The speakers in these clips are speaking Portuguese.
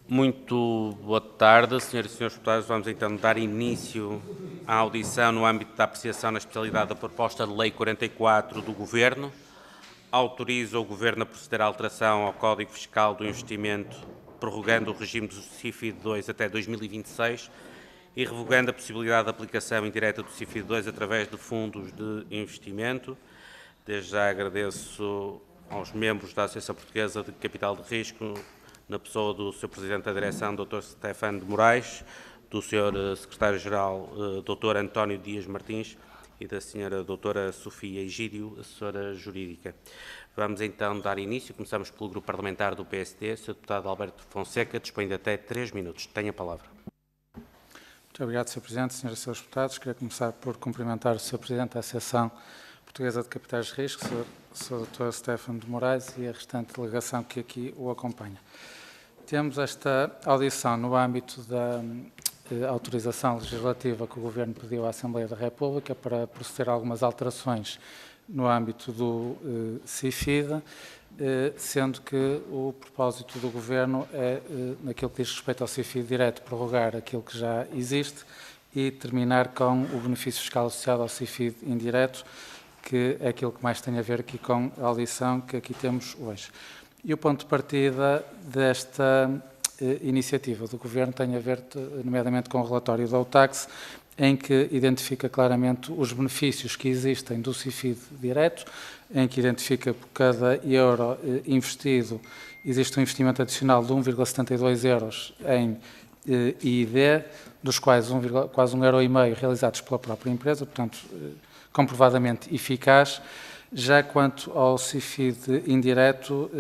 Muito boa tarde, senhoras e senhores deputados. Vamos então dar início à audição no âmbito da apreciação na especialidade da proposta de Lei 44 do Governo. Autoriza o Governo a proceder à alteração ao Código Fiscal do Investimento, prorrogando o regime do CIFID 2 até 2026 e revogando a possibilidade de aplicação indireta do CIFID 2 através de fundos de investimento. Desde já agradeço aos membros da Associação Portuguesa de Capital de Risco, na pessoa do Sr. Presidente da Direção, Dr. Stefano de Moraes, do Sr. Secretário-Geral, Dr. António Dias Martins, e da Sra. Doutora Sofia Egídio, assessora jurídica. Vamos então dar início. Começamos pelo Grupo Parlamentar do PSD. Sr. Deputado Alberto Fonseca dispõe de até 3 minutos. Tenha a palavra. Muito obrigado, Sr. Presidente, Sras. e Srs. Deputados. Queria começar por cumprimentar o Sr. Presidente da Associação Portuguesa de Capitais de Risco, Sr. Dr. Stefano de Moraes, e a restante delegação que aqui o acompanha. Temos esta audição no âmbito da autorização legislativa que o Governo pediu à Assembleia da República para proceder a algumas alterações no âmbito do CIFID, sendo que o propósito do Governo é, naquilo que diz respeito ao CIFID direto, prorrogar aquilo que já existe e terminar com o benefício fiscal associado ao CIFID indireto, que é aquilo que mais tem a ver aqui com a audição que aqui temos hoje. E o ponto de partida desta iniciativa do Governo tem a ver, nomeadamente, com o relatório da OTAX, em que identifica claramente os benefícios que existem do CIFID direto, em que identifica por cada euro investido, existe um investimento adicional de 1,72 euros em IID, dos quais quase 1,5 euro realizados pela própria empresa, portanto, comprovadamente eficaz. Já quanto ao CIFID indireto,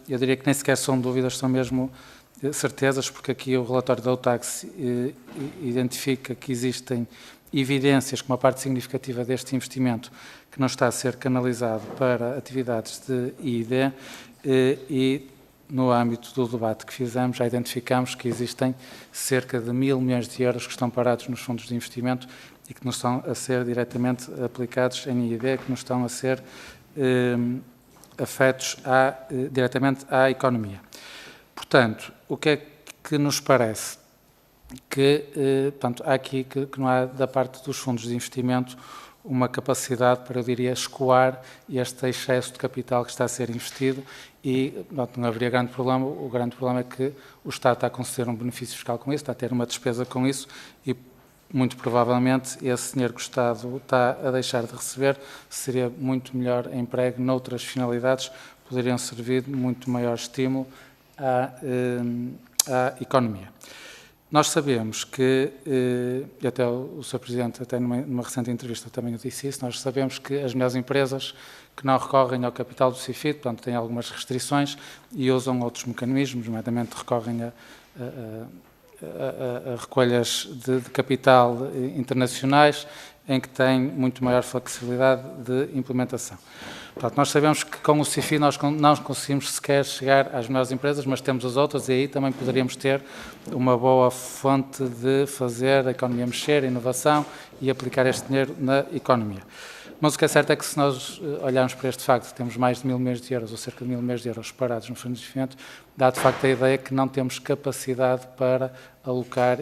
eu diria que nem sequer são dúvidas, são mesmo certezas, porque aqui o relatório da OTAX identifica que existem evidências que uma parte significativa deste investimento que não está a ser canalizado para atividades de IID e no âmbito do debate que fizemos já identificamos que existem cerca de 1.000 milhões de euros que estão parados nos fundos de investimento e que não estão a ser diretamente aplicados em IID, que não estão a ser afetos diretamente à economia. Portanto, o que é que nos parece? Que, portanto, há aqui que não há da parte dos fundos de investimento uma capacidade para, eu diria, escoar este excesso de capital que está a ser investido e não haveria grande problema. O grande problema é que o Estado está a conceder um benefício fiscal com isso, está a ter uma despesa com isso e, muito provavelmente, esse dinheiro que o Estado está a deixar de receber seria muito melhor emprego noutras finalidades, poderiam servir de muito maior estímulo à economia. Nós sabemos que, e até o Sr. Presidente, até numa recente entrevista também o disse isso, nós sabemos que as melhores empresas que não recorrem ao capital do CIFID, portanto, têm algumas restrições e usam outros mecanismos, nomeadamente recorrem a recolhas de capital internacionais, em que têm muito maior flexibilidade de implementação. Portanto, nós sabemos que com o CIFID nós não conseguimos sequer chegar às melhores empresas, mas temos as outras e aí também poderíamos ter uma boa fonte de fazer a economia mexer, a inovação e aplicar este dinheiro na economia. Mas o que é certo é que se nós olharmos para este facto, que temos mais de 1.000 milhões de euros ou cerca de 1.000 milhões de euros parados no fundo de investimento, dá de facto a ideia que não temos capacidade para alocar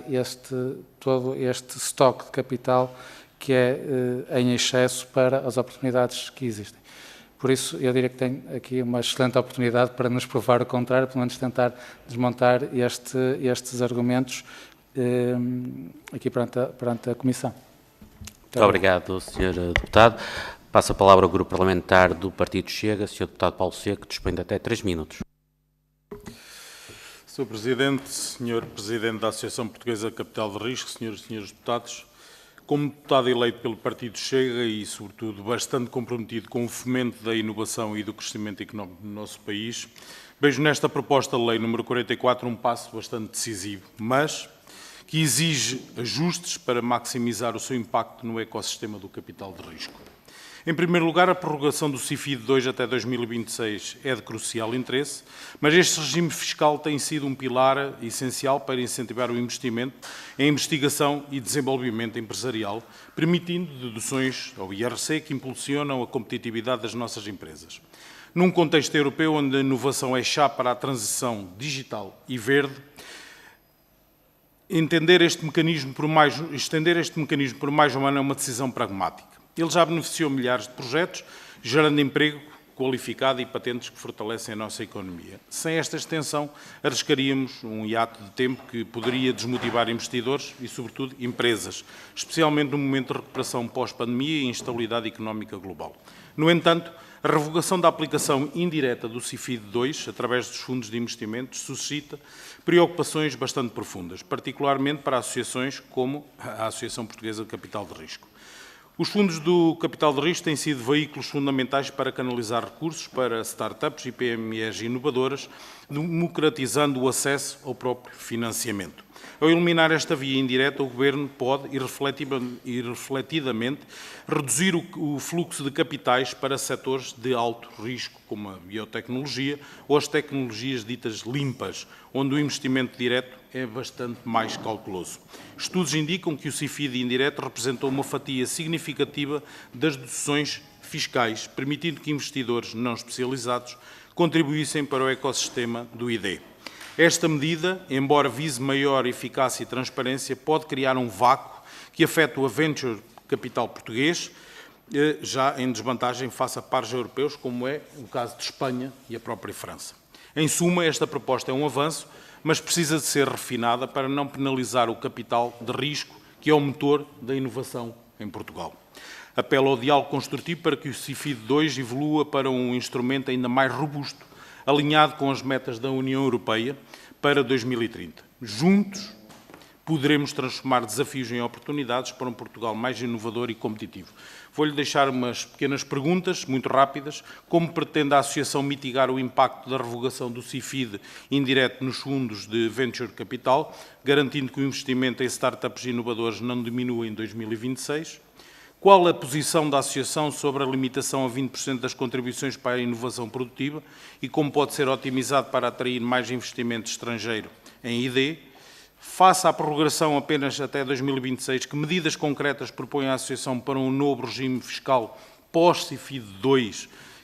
todo este estoque de capital que é em excesso para as oportunidades que existem. Por isso, eu diria que tem aqui uma excelente oportunidade para nos provar o contrário, pelo menos tentar desmontar estes argumentos aqui perante a Comissão. Muito obrigado, Sr. Deputado. Passo a palavra ao Grupo Parlamentar do Partido Chega. Sr. Deputado Paulo Seco dispõe de até 3 minutos. Sr. Presidente, Sr. Presidente da Associação Portuguesa de Capital de Risco, Sras. e Srs. Deputados, como deputado eleito pelo Partido Chega e, sobretudo, bastante comprometido com o fomento da inovação e do crescimento económico no nosso país, vejo nesta proposta de lei número 44 um passo bastante decisivo, mas que exige ajustes para maximizar o seu impacto no ecossistema do capital de risco. Em primeiro lugar, a prorrogação do CIFID 2 até 2026 é de crucial interesse, mas este regime fiscal tem sido um pilar essencial para incentivar o investimento em investigação e desenvolvimento empresarial, permitindo deduções ao IRC que impulsionam a competitividade das nossas empresas. Num contexto europeu onde a inovação é chave para a transição digital e verde, estender este mecanismo por mais um ano é uma decisão pragmática. Ele já beneficiou milhares de projetos, gerando emprego qualificado e patentes que fortalecem a nossa economia. Sem esta extensão, arriscaríamos um hiato de tempo que poderia desmotivar investidores e, sobretudo, empresas, especialmente no momento de recuperação pós-pandemia e instabilidade económica global. No entanto, a revogação da aplicação indireta do CIFID II, através dos fundos de investimentos, suscita preocupações bastante profundas, particularmente para associações como a Associação Portuguesa de Capital de Risco. Os fundos do capital de risco têm sido veículos fundamentais para canalizar recursos para startups e PMEs inovadoras, democratizando o acesso ao próprio financiamento. Ao eliminar esta via indireta, o Governo pode, refletidamente, reduzir o fluxo de capitais para setores de alto risco, como a biotecnologia ou as tecnologias ditas limpas, onde o investimento direto é bastante mais cauteloso. Estudos indicam que o CIFID indireto representou uma fatia significativa das deduções fiscais, permitindo que investidores não especializados contribuíssem para o ecossistema do ID. Esta medida, embora vise maior eficácia e transparência, pode criar um vácuo que afeta o venture capital português, já em desvantagem face a pares europeus, como é o caso de Espanha e a própria França. Em suma, esta proposta é um avanço, mas precisa de ser refinada para não penalizar o capital de risco, que é o motor da inovação em Portugal. Apelo ao diálogo construtivo para que o CIFID II evolua para um instrumento ainda mais robusto, alinhado com as metas da União Europeia para 2030. Juntos, poderemos transformar desafios em oportunidades para um Portugal mais inovador e competitivo. Vou-lhe deixar umas pequenas perguntas, muito rápidas. Como pretende a Associação mitigar o impacto da revogação do CIFID indireto nos fundos de Venture Capital, garantindo que o investimento em startups inovadoras não diminua em 2026? Qual a posição da Associação sobre a limitação a 20% das contribuições para a inovação produtiva e como pode ser otimizado para atrair mais investimento estrangeiro em ID? Face à prorrogação apenas até 2026, que medidas concretas propõe a Associação para um novo regime fiscal pós-CIFID II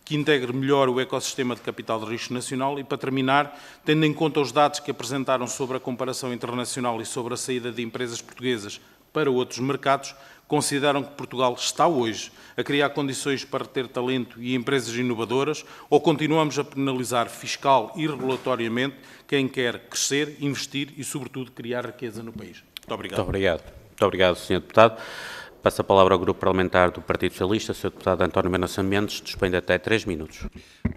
que integre melhor o ecossistema de capital de risco nacional? E, para terminar, tendo em conta os dados que apresentaram sobre a comparação internacional e sobre a saída de empresas portuguesas para outros mercados, consideram que Portugal está hoje a criar condições para ter talento e empresas inovadoras ou continuamos a penalizar fiscal e regulatoriamente quem quer crescer, investir e, sobretudo, criar riqueza no país? Muito obrigado. Muito obrigado, Sr. Deputado. Passo a palavra ao Grupo Parlamentar do Partido Socialista. Sr. Deputado António Mendonça Mendes dispõe de até 3 minutos.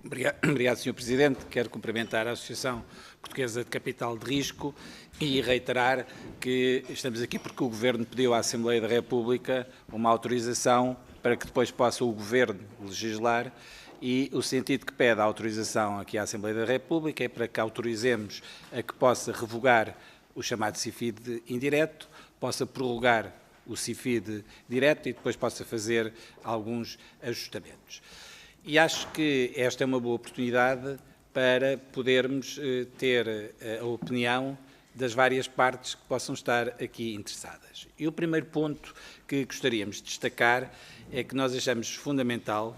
Obrigado, Sr. Presidente. Quero cumprimentar a Associação Portuguesa de Capital de Risco e reiterar que estamos aqui porque o Governo pediu à Assembleia da República uma autorização para que depois possa o Governo legislar, e o sentido que pede a autorização aqui à Assembleia da República é para que autorizemos a que possa revogar o chamado CIFID indireto, possa prorrogar o CIFID direto e depois possa fazer alguns ajustamentos. E acho que esta é uma boa oportunidade para podermos ter a opinião das várias partes que possam estar aqui interessadas. E o primeiro ponto que gostaríamos de destacar é que nós achamos fundamental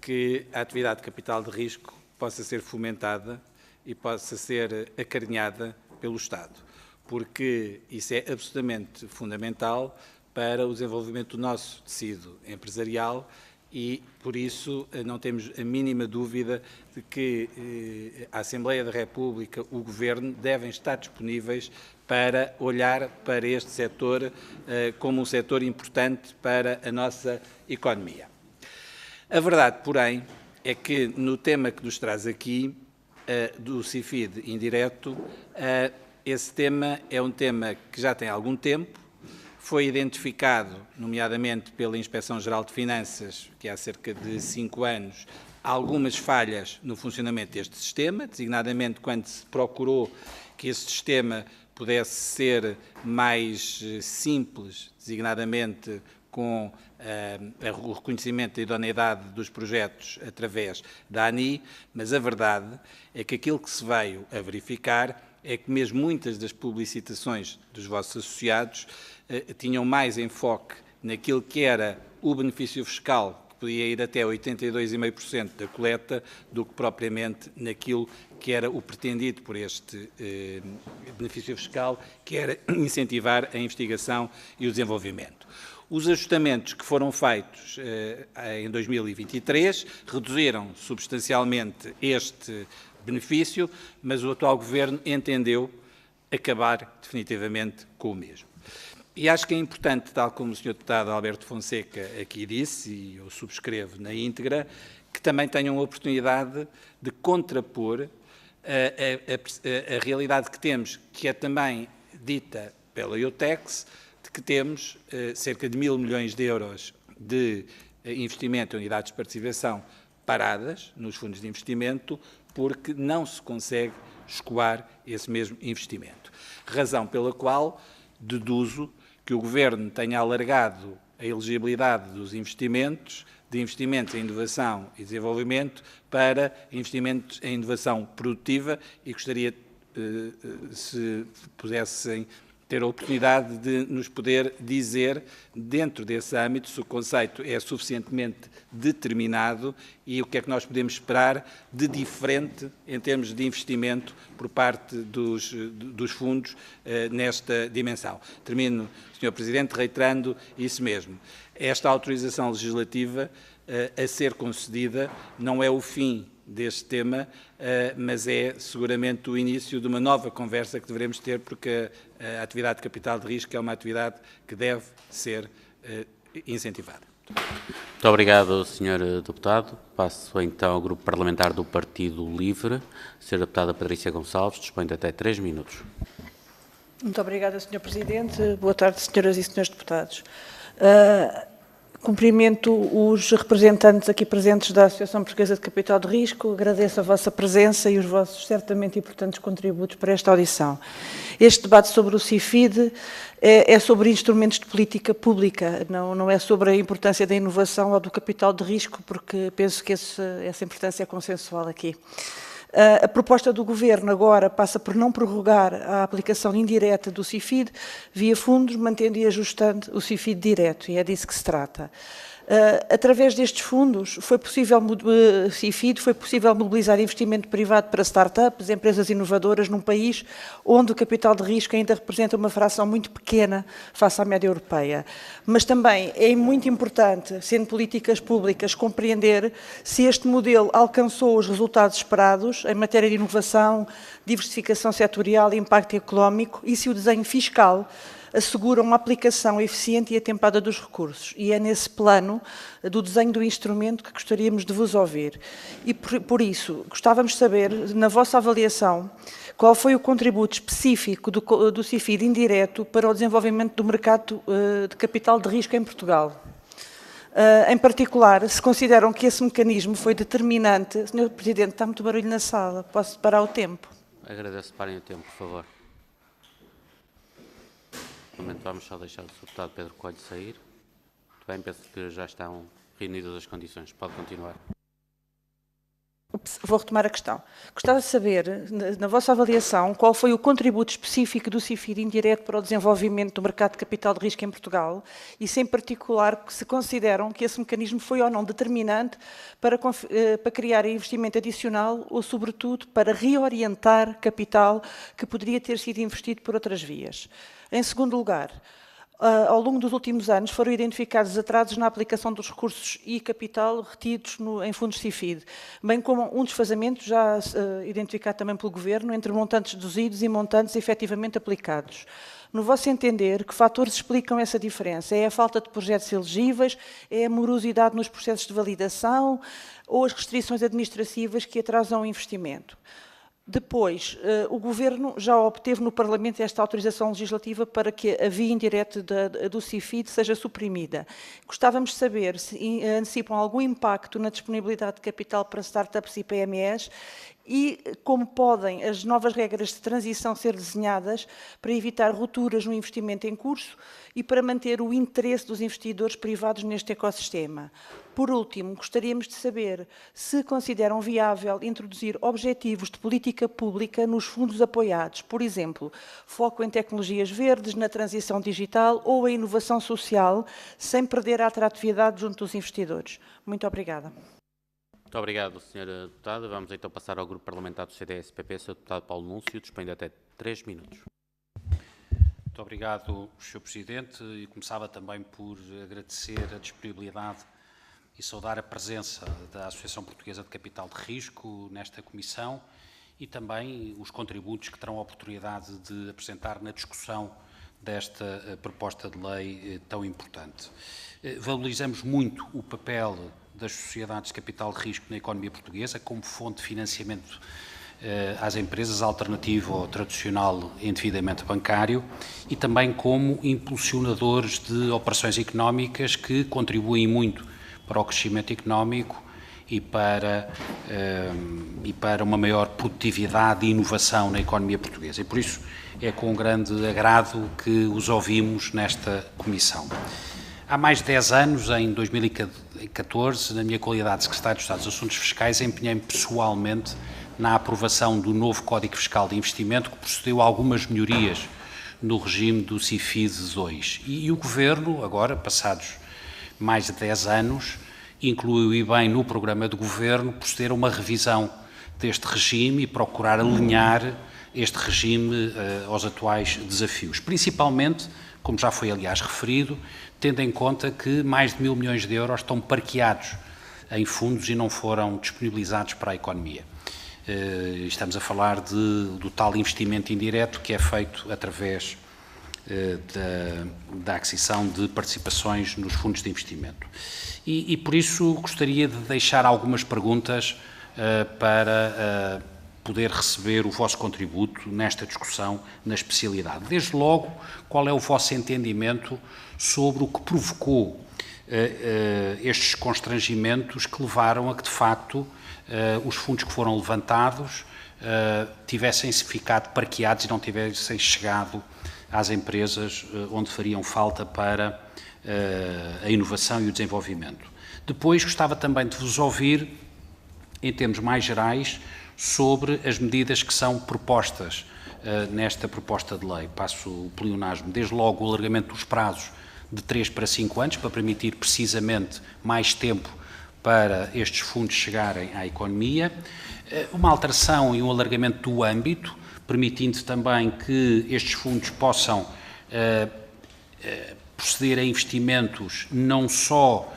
que a atividade de capital de risco possa ser fomentada e possa ser acarinhada pelo Estado, porque isso é absolutamente fundamental para o desenvolvimento do nosso tecido empresarial e, por isso, não temos a mínima dúvida de que a Assembleia da República, o Governo, devem estar disponíveis para olhar para este setor como um setor importante para a nossa economia. A verdade, porém, é que no tema que nos traz aqui, do CIFID indireto, esse tema é um tema que já tem algum tempo, foi identificado, nomeadamente pela Inspeção-Geral de Finanças, que há cerca de 5 anos, algumas falhas no funcionamento deste sistema, designadamente quando se procurou que esse sistema pudesse ser mais simples, designadamente com o reconhecimento da idoneidade dos projetos através da ANI, mas a verdade é que aquilo que se veio a verificar é que mesmo muitas das publicitações dos vossos associados tinham mais enfoque naquilo que era o benefício fiscal que podia ir até 82,5% da coleta do que propriamente naquilo que era o pretendido por este benefício fiscal, que era incentivar a investigação e o desenvolvimento. Os ajustamentos que foram feitos em 2023 reduziram substancialmente este benefício, mas o atual Governo entendeu acabar definitivamente com o mesmo. E acho que é importante, tal como o Sr. Deputado Alberto Fonseca aqui disse, e eu subscrevo na íntegra, que também tenham a oportunidade de contrapor a realidade que temos, que é também dita pela IOTEX, de que temos cerca de 1.000 milhões de euros de investimento em unidades de participação paradas nos fundos de investimento, porque não se consegue escoar esse mesmo investimento. Razão pela qual deduzo que o Governo tenha alargado a elegibilidade dos investimentos, de investimentos em inovação e desenvolvimento, para investimentos em inovação produtiva, e gostaria, se pudessem ter a oportunidade de nos poder dizer, dentro desse âmbito, se o conceito é suficientemente determinado e o que é que nós podemos esperar de diferente em termos de investimento por parte dos fundos nesta dimensão. Termino, Sr. Presidente, reiterando isso mesmo. Esta autorização legislativa a ser concedida não é o fim deste tema, mas é seguramente o início de uma nova conversa que devemos ter, porque a atividade de capital de risco é uma atividade que deve ser incentivada. Muito obrigado, Sr. Deputado. Passo então ao Grupo Parlamentar do Partido Livre. Sra. Deputada Patrícia Gonçalves, dispõe de até 3 minutos. Muito obrigada, Sr. Presidente. Boa tarde, senhoras e senhores deputados. Cumprimento os representantes aqui presentes da Associação Portuguesa de Capital de Risco, agradeço a vossa presença e os vossos certamente importantes contributos para esta audição. Este debate sobre o CIFID é sobre instrumentos de política pública, não é sobre a importância da inovação ou do capital de risco, porque penso que essa importância é consensual aqui. A proposta do Governo agora passa por não prorrogar a aplicação indireta do CIFID via fundos, mantendo e ajustando o CIFID direto, e é disso que se trata. Através destes fundos foi possível mobilizar investimento privado para startups, empresas inovadoras num país onde o capital de risco ainda representa uma fração muito pequena face à média europeia. Mas também é muito importante, sendo políticas públicas, compreender se este modelo alcançou os resultados esperados em matéria de inovação, diversificação setorial e impacto económico, e se o desenho fiscal assegura uma aplicação eficiente e atempada dos recursos. E é nesse plano do desenho do instrumento que gostaríamos de vos ouvir. E por isso, gostávamos de saber, na vossa avaliação, qual foi o contributo específico do CIFID indireto para o desenvolvimento do mercado de capital de risco em Portugal. Em particular, se consideram que esse mecanismo foi determinante... Sr. Presidente, está muito barulho na sala, posso parar o tempo? Agradeço, parem o tempo, por favor. Vamos só deixar o Sr. Deputado Pedro Coelho sair. Muito bem, penso que já estão reunidas as condições. Pode continuar. Vou retomar a questão. Gostava de saber, na vossa avaliação, qual foi o contributo específico do CIFID indireto para o desenvolvimento do mercado de capital de risco em Portugal e, se em particular, se consideram que esse mecanismo foi ou não determinante para criar investimento adicional ou, sobretudo, para reorientar capital que poderia ter sido investido por outras vias. Em segundo lugar, ao longo dos últimos anos foram identificados atrasos na aplicação dos recursos e capital retidos em fundos CIFID, bem como um desfazamento já identificado também pelo Governo entre montantes deduzidos e montantes efetivamente aplicados. No vosso entender, que fatores explicam essa diferença? É a falta de projetos elegíveis? É a morosidade nos processos de validação? Ou as restrições administrativas que atrasam o investimento? Depois, o Governo já obteve no Parlamento esta autorização legislativa para que a via indireta do CIFID seja suprimida. Gostávamos de saber se antecipam algum impacto na disponibilidade de capital para startups e PMEs E como podem as novas regras de transição ser desenhadas para evitar rupturas no investimento em curso e para manter o interesse dos investidores privados neste ecossistema. Por último, gostaríamos de saber se consideram viável introduzir objetivos de política pública nos fundos apoiados, por exemplo, foco em tecnologias verdes, na transição digital ou a inovação social, sem perder a atratividade junto dos investidores. Muito obrigada. Muito obrigado, Sr. Deputado. Vamos então passar ao Grupo Parlamentar do CDS-PP, Sr. Deputado Paulo Núncio, dispõe de até 3 minutos. Muito obrigado, Sr. Presidente, e começava também por agradecer a disponibilidade e saudar a presença da Associação Portuguesa de Capital de Risco nesta comissão e também os contributos que terão a oportunidade de apresentar na discussão desta proposta de lei tão importante. Valorizamos muito o papel das sociedades de capital de risco na economia portuguesa como fonte de financiamento às empresas, alternativo ao tradicional endividamento bancário, e também como impulsionadores de operações económicas que contribuem muito para o crescimento económico e para uma maior produtividade e inovação na economia portuguesa. E por isso é com grande agrado que os ouvimos nesta comissão. Há mais de 10 anos, em 2014, na minha qualidade de Secretário de Estado dos Assuntos Fiscais, empenhei-me pessoalmente na aprovação do novo Código Fiscal de Investimento, que procedeu a algumas melhorias no regime do CIFID II. E o Governo, agora, passados mais de 10 anos, incluiu e bem no programa de Governo proceder a uma revisão deste regime e procurar alinhar este regime aos atuais desafios. Principalmente, como já foi aliás referido, tendo em conta que mais de 1.000 milhões de euros estão parqueados em fundos e não foram disponibilizados para a economia. Estamos a falar do tal investimento indireto que é feito através da aquisição de participações nos fundos de investimento. E por isso gostaria de deixar algumas perguntas para poder receber o vosso contributo nesta discussão na especialidade. Desde logo, qual é o vosso entendimento sobre o que provocou estes constrangimentos que levaram a que, de facto, os fundos que foram levantados tivessem ficado parqueados e não tivessem chegado às empresas onde fariam falta para a inovação e o desenvolvimento. Depois, gostava também de vos ouvir, em termos mais gerais, sobre as medidas que são propostas nesta proposta de lei. Passo o pleonasmo. Desde logo o alargamento dos prazos de 3 para 5 anos, para permitir precisamente mais tempo para estes fundos chegarem à economia. Uma alteração e um alargamento do âmbito, permitindo também que estes fundos possam proceder a investimentos não só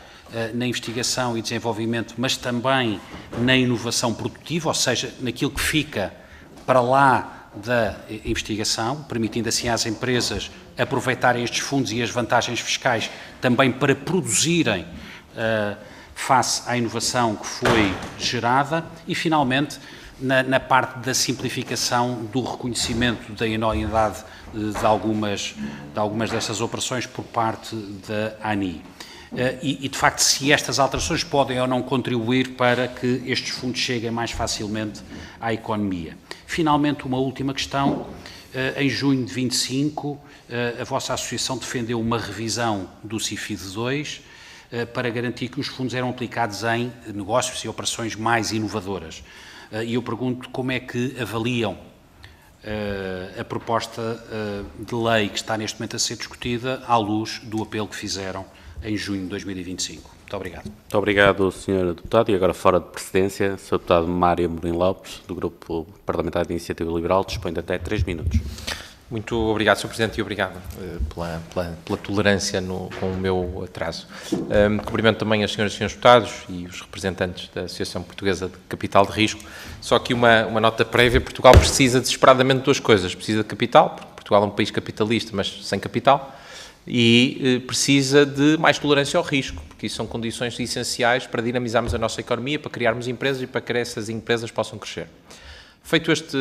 na investigação e desenvolvimento, mas também na inovação produtiva, ou seja, naquilo que fica para lá da investigação, permitindo assim às empresas aproveitarem estes fundos e as vantagens fiscais também para produzirem face à inovação que foi gerada e, finalmente, na parte da simplificação do reconhecimento da idoneidade de algumas dessas operações por parte da ANI. E, de facto, se estas alterações podem ou não contribuir para que estes fundos cheguem mais facilmente à economia. Finalmente, uma última questão. Em junho de 25, a vossa associação defendeu uma revisão do CIFID II para garantir que os fundos eram aplicados em negócios e operações mais inovadoras. E eu pergunto como é que avaliam a proposta de lei que está neste momento a ser discutida à luz do apelo que fizeram em junho de 2025. Muito obrigado. Muito obrigado, Sr. Deputado. E agora, fora de precedência, Sr. Deputado Mário Amorim Lopes, do Grupo Parlamentar de Iniciativa Liberal, dispõe de até 3 minutos. Muito obrigado, Sr. Presidente, e obrigado pela tolerância com o meu atraso. Cumprimento também as senhoras e senhores deputados e os representantes da Associação Portuguesa de Capital de Risco. Só aqui uma nota prévia: Portugal precisa desesperadamente de duas coisas. Precisa de capital, porque Portugal é um país capitalista, mas sem capital, e precisa de mais tolerância ao risco, porque isso são condições essenciais para dinamizarmos a nossa economia, para criarmos empresas e para que essas empresas possam crescer. Feito este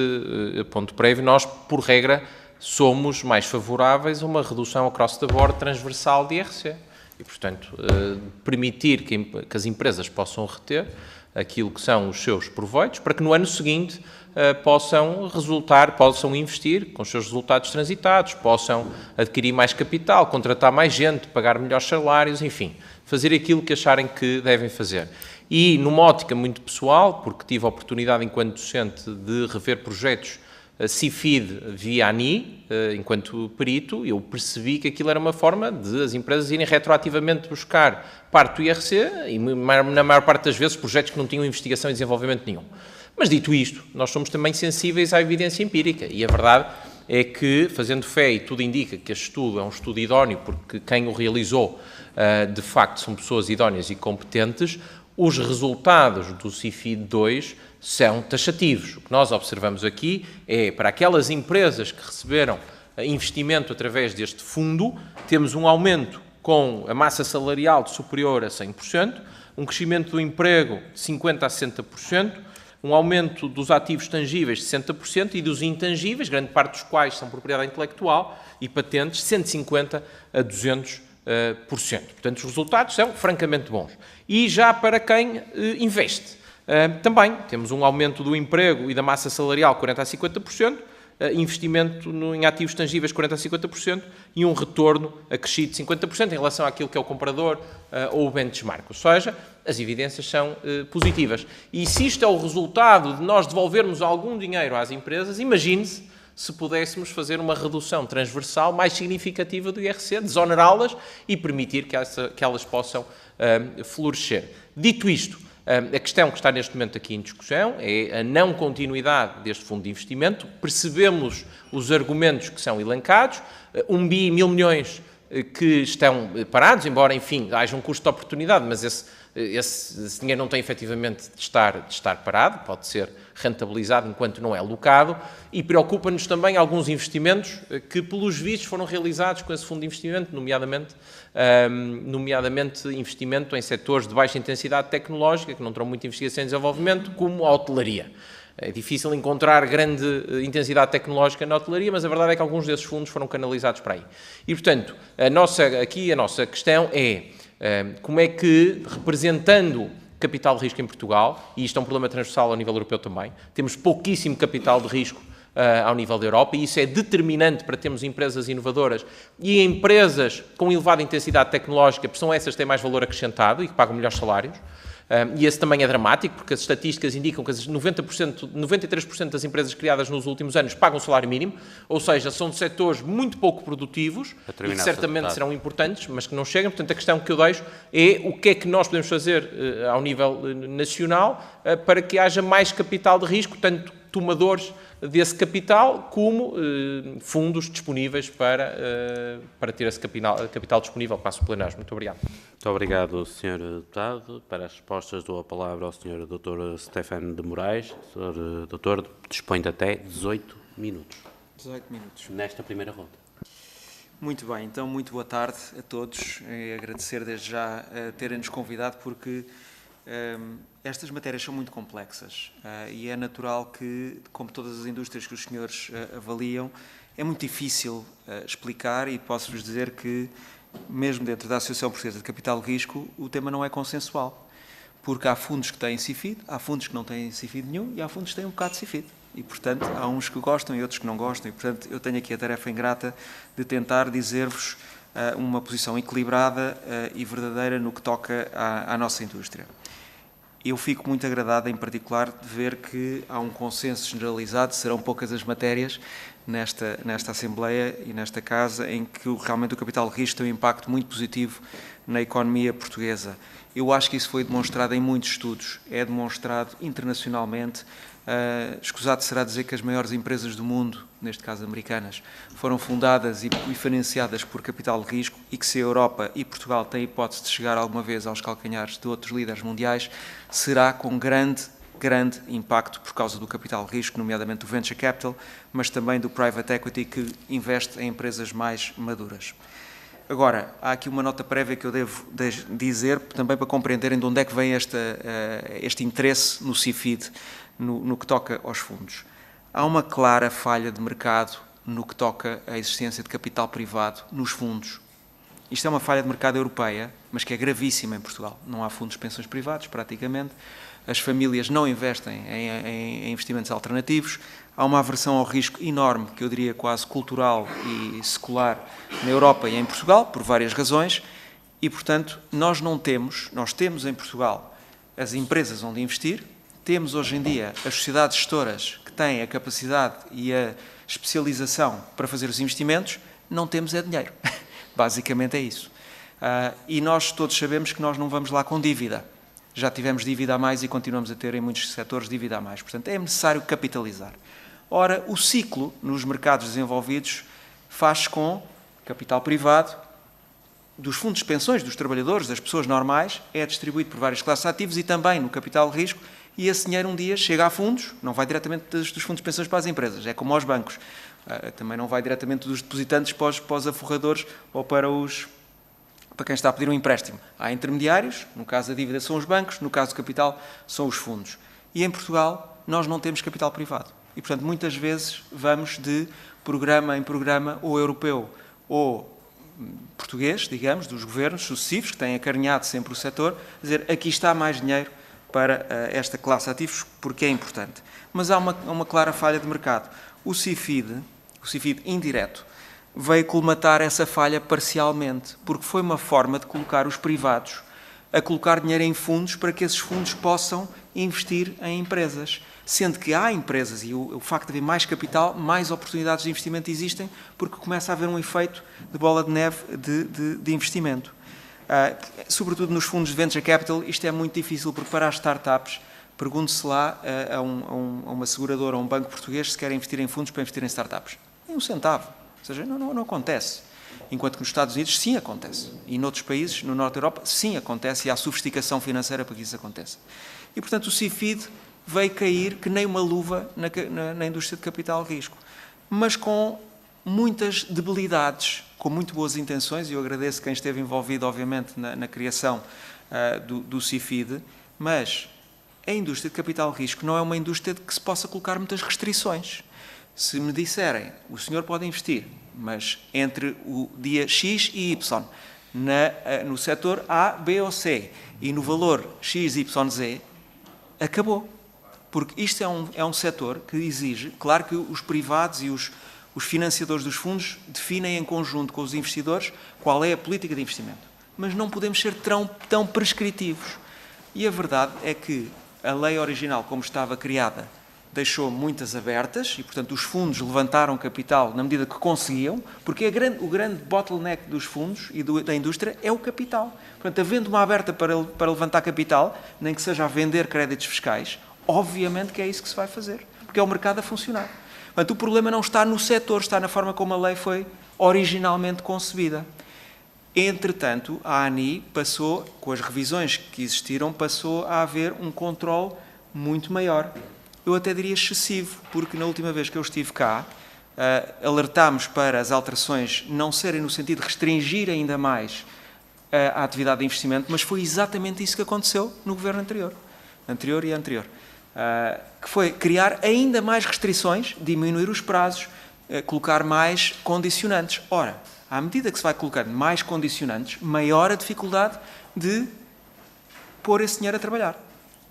ponto prévio, nós, por regra, somos mais favoráveis a uma redução across the board transversal de IRC. E, portanto, permitir que as empresas possam reter aquilo que são os seus proveitos, para que no ano seguinte possam investir com os seus resultados transitados, possam adquirir mais capital, contratar mais gente, pagar melhores salários, enfim, fazer aquilo que acharem que devem fazer. E, numa ótica muito pessoal, porque tive a oportunidade, enquanto docente, de rever projetos CIFID via ANI, enquanto perito, eu percebi que aquilo era uma forma de as empresas irem retroativamente buscar parte do IRC e, na maior parte das vezes, projetos que não tinham investigação e desenvolvimento nenhum. Mas, dito isto, nós somos também sensíveis à evidência empírica e a verdade é que, fazendo fé, e tudo indica que este estudo é um estudo idóneo, porque quem o realizou, de facto, são pessoas idóneas e competentes, os resultados do CIFID 2 são taxativos. O que nós observamos aqui é, para aquelas empresas que receberam investimento através deste fundo, temos um aumento com a massa salarial superior a 100%, um crescimento do emprego de 50% a 60%, um aumento dos ativos tangíveis de 60% e dos intangíveis, grande parte dos quais são propriedade intelectual e patentes, 150% a 200%. Portanto, os resultados são francamente bons. E já para quem investe, também temos um aumento do emprego e da massa salarial 40% a 50%, investimento em ativos tangíveis 40% a 50% e um retorno acrescido de 50% em relação àquilo que é o comprador ou o benchmark. Ou seja, as evidências são positivas. E se isto é o resultado de nós devolvermos algum dinheiro às empresas, imagine-se se pudéssemos fazer uma redução transversal mais significativa do IRC, desonerá-las e permitir que elas possam florescer. Dito isto, a questão que está neste momento aqui em discussão é a não continuidade deste fundo de investimento. Percebemos os argumentos que são elencados, 1 bi, 1.000 milhões que estão parados, embora, enfim, haja um custo de oportunidade, mas esse dinheiro não tem efetivamente de estar parado, pode ser rentabilizado enquanto não é alocado, e preocupa-nos também alguns investimentos que, pelos vistos, foram realizados com esse fundo de investimento, nomeadamente investimento em setores de baixa intensidade tecnológica, que não terão muita investigação e desenvolvimento, como a hotelaria. É difícil encontrar grande intensidade tecnológica na hotelaria, mas a verdade é que alguns desses fundos foram canalizados para aí. E, portanto, a nossa questão é como é que, representando capital de risco em Portugal, e isto é um problema transversal ao nível europeu também, temos pouquíssimo capital de risco ao nível da Europa, e isso é determinante para termos empresas inovadoras e empresas com elevada intensidade tecnológica, porque são essas que têm mais valor acrescentado e que pagam melhores salários. E esse também é dramático, porque as estatísticas indicam que 93% das empresas criadas nos últimos anos pagam o salário mínimo, ou seja, são de setores muito pouco produtivos e que certamente serão importantes, mas que não chegam. Portanto, a questão que eu deixo é o que é que nós podemos fazer ao nível nacional para que haja mais capital de risco, tanto tomadores desse capital como fundos disponíveis para ter esse capital disponível para a suplenar. Muito obrigado. Muito obrigado, Sr. Deputado. Para as respostas dou a palavra ao Sr. Dr. Stefano de Moraes. Sr. Doutor, dispõe de até 18 minutos. 18 minutos. Nesta primeira ronda. Muito bem, então muito boa tarde a todos. E agradecer desde já terem-nos convidado, porque estas matérias são muito complexas e é natural que, como todas as indústrias que os senhores avaliam, é muito difícil explicar, e posso-vos dizer que, mesmo dentro da Associação Portuguesa de Capital de Risco, o tema não é consensual, porque há fundos que têm CIFID, há fundos que não têm CIFID nenhum e há fundos que têm um bocado de CIFID. E, portanto, há uns que gostam e outros que não gostam, e, portanto, eu tenho aqui a tarefa ingrata de tentar dizer-vos uma posição equilibrada e verdadeira no que toca à nossa indústria. Eu fico muito agradado, em particular, de ver que há um consenso generalizado, serão poucas as matérias nesta Assembleia e nesta Casa, em que realmente o capital de risco tem um impacto muito positivo na economia portuguesa. Eu acho que isso foi demonstrado em muitos estudos, é demonstrado internacionalmente. Escusado será dizer que as maiores empresas do mundo, neste caso americanas, foram fundadas e financiadas por capital de risco, e que se a Europa e Portugal têm hipótese de chegar alguma vez aos calcanhares de outros líderes mundiais, será com grande impacto por causa do capital de risco, nomeadamente do venture capital, mas também do private equity, que investe em empresas mais maduras. Agora, há aqui uma nota prévia que eu devo dizer, também para compreenderem de onde é que vem este interesse no CIFID, no que toca aos fundos. Há uma clara falha de mercado no que toca à existência de capital privado nos fundos. Isto é uma falha de mercado europeia, mas que é gravíssima em Portugal. Não há fundos de pensões privados, praticamente. as famílias não investem em investimentos alternativos. Há uma aversão ao risco enorme, que eu diria quase cultural e secular, na Europa e em Portugal, por várias razões, e, portanto, nós temos em Portugal as empresas onde investir, temos hoje em dia as sociedades gestoras que têm a capacidade e a especialização para fazer os investimentos, não temos é dinheiro. Basicamente é isso. E nós todos sabemos que nós não vamos lá com dívida. Já tivemos dívida a mais e continuamos a ter em muitos setores dívida a mais. Portanto, é necessário capitalizar. Ora, o ciclo nos mercados desenvolvidos faz-se com capital privado, dos fundos de pensões dos trabalhadores, das pessoas normais, é distribuído por várias classes ativas e também no capital de risco, e esse dinheiro um dia chega a fundos, não vai diretamente dos fundos de pensões para as empresas, é como aos bancos. Também não vai diretamente dos depositantes para os aforradores ou para quem está a pedir um empréstimo. Há intermediários, no caso da dívida são os bancos, no caso do capital são os fundos. E em Portugal nós não temos capital privado. E, portanto, muitas vezes vamos de programa em programa, ou europeu ou português, digamos, dos governos sucessivos, que têm acarinhado sempre o setor, dizer aqui está mais dinheiro para esta classe de ativos, porque é importante. Mas há uma clara falha de mercado. O CIFID indireto, veio colmatar essa falha parcialmente, porque foi uma forma de colocar os privados a colocar dinheiro em fundos para que esses fundos possam investir em empresas. Sendo que há empresas, e o facto de haver mais capital, mais oportunidades de investimento existem, porque começa a haver um efeito de bola de neve de investimento. Sobretudo nos fundos de Venture Capital, isto é muito difícil, porque para as startups, pergunte-se lá a uma seguradora ou a um banco português se querem investir em fundos para investir em startups. Nem um centavo. Ou seja, não acontece. Enquanto que nos Estados Unidos, sim acontece. E noutros países, no Norte da Europa, sim acontece, e há sofisticação financeira para que isso aconteça. E, portanto, o CIFID veio cair que nem uma luva na indústria de capital de risco, mas com muitas debilidades, com muito boas intenções, e eu agradeço quem esteve envolvido, obviamente, na criação do CIFID, mas a indústria de capital de risco não é uma indústria de que se possa colocar muitas restrições. Se me disserem, o senhor pode investir, mas entre o dia X e Y, no setor A, B ou C, e no valor X, Y, Z, acabou. Porque isto é um setor que exige, claro que os privados e os financiadores dos fundos definem em conjunto com os investidores qual é a política de investimento. Mas não podemos ser tão prescritivos. E a verdade é que a lei original, como estava criada, deixou muitas abertas e, portanto, os fundos levantaram capital na medida que conseguiam, porque o grande bottleneck dos fundos e da indústria é o capital. Portanto, havendo uma aberta para levantar capital, nem que seja a vender créditos fiscais, obviamente que é isso que se vai fazer, porque é o mercado a funcionar. Portanto, o problema não está no setor, está na forma como a lei foi originalmente concebida. Entretanto, a ANI passou, com as revisões que existiram, passou a haver um controle muito maior. Eu até diria excessivo, porque na última vez que eu estive cá, alertámos para as alterações não serem no sentido de restringir ainda mais a atividade de investimento, mas foi exatamente isso que aconteceu no governo anterior e anterior, que foi criar ainda mais restrições, diminuir os prazos, colocar mais condicionantes. Ora, à medida que se vai colocando mais condicionantes, maior a dificuldade de pôr esse dinheiro a trabalhar.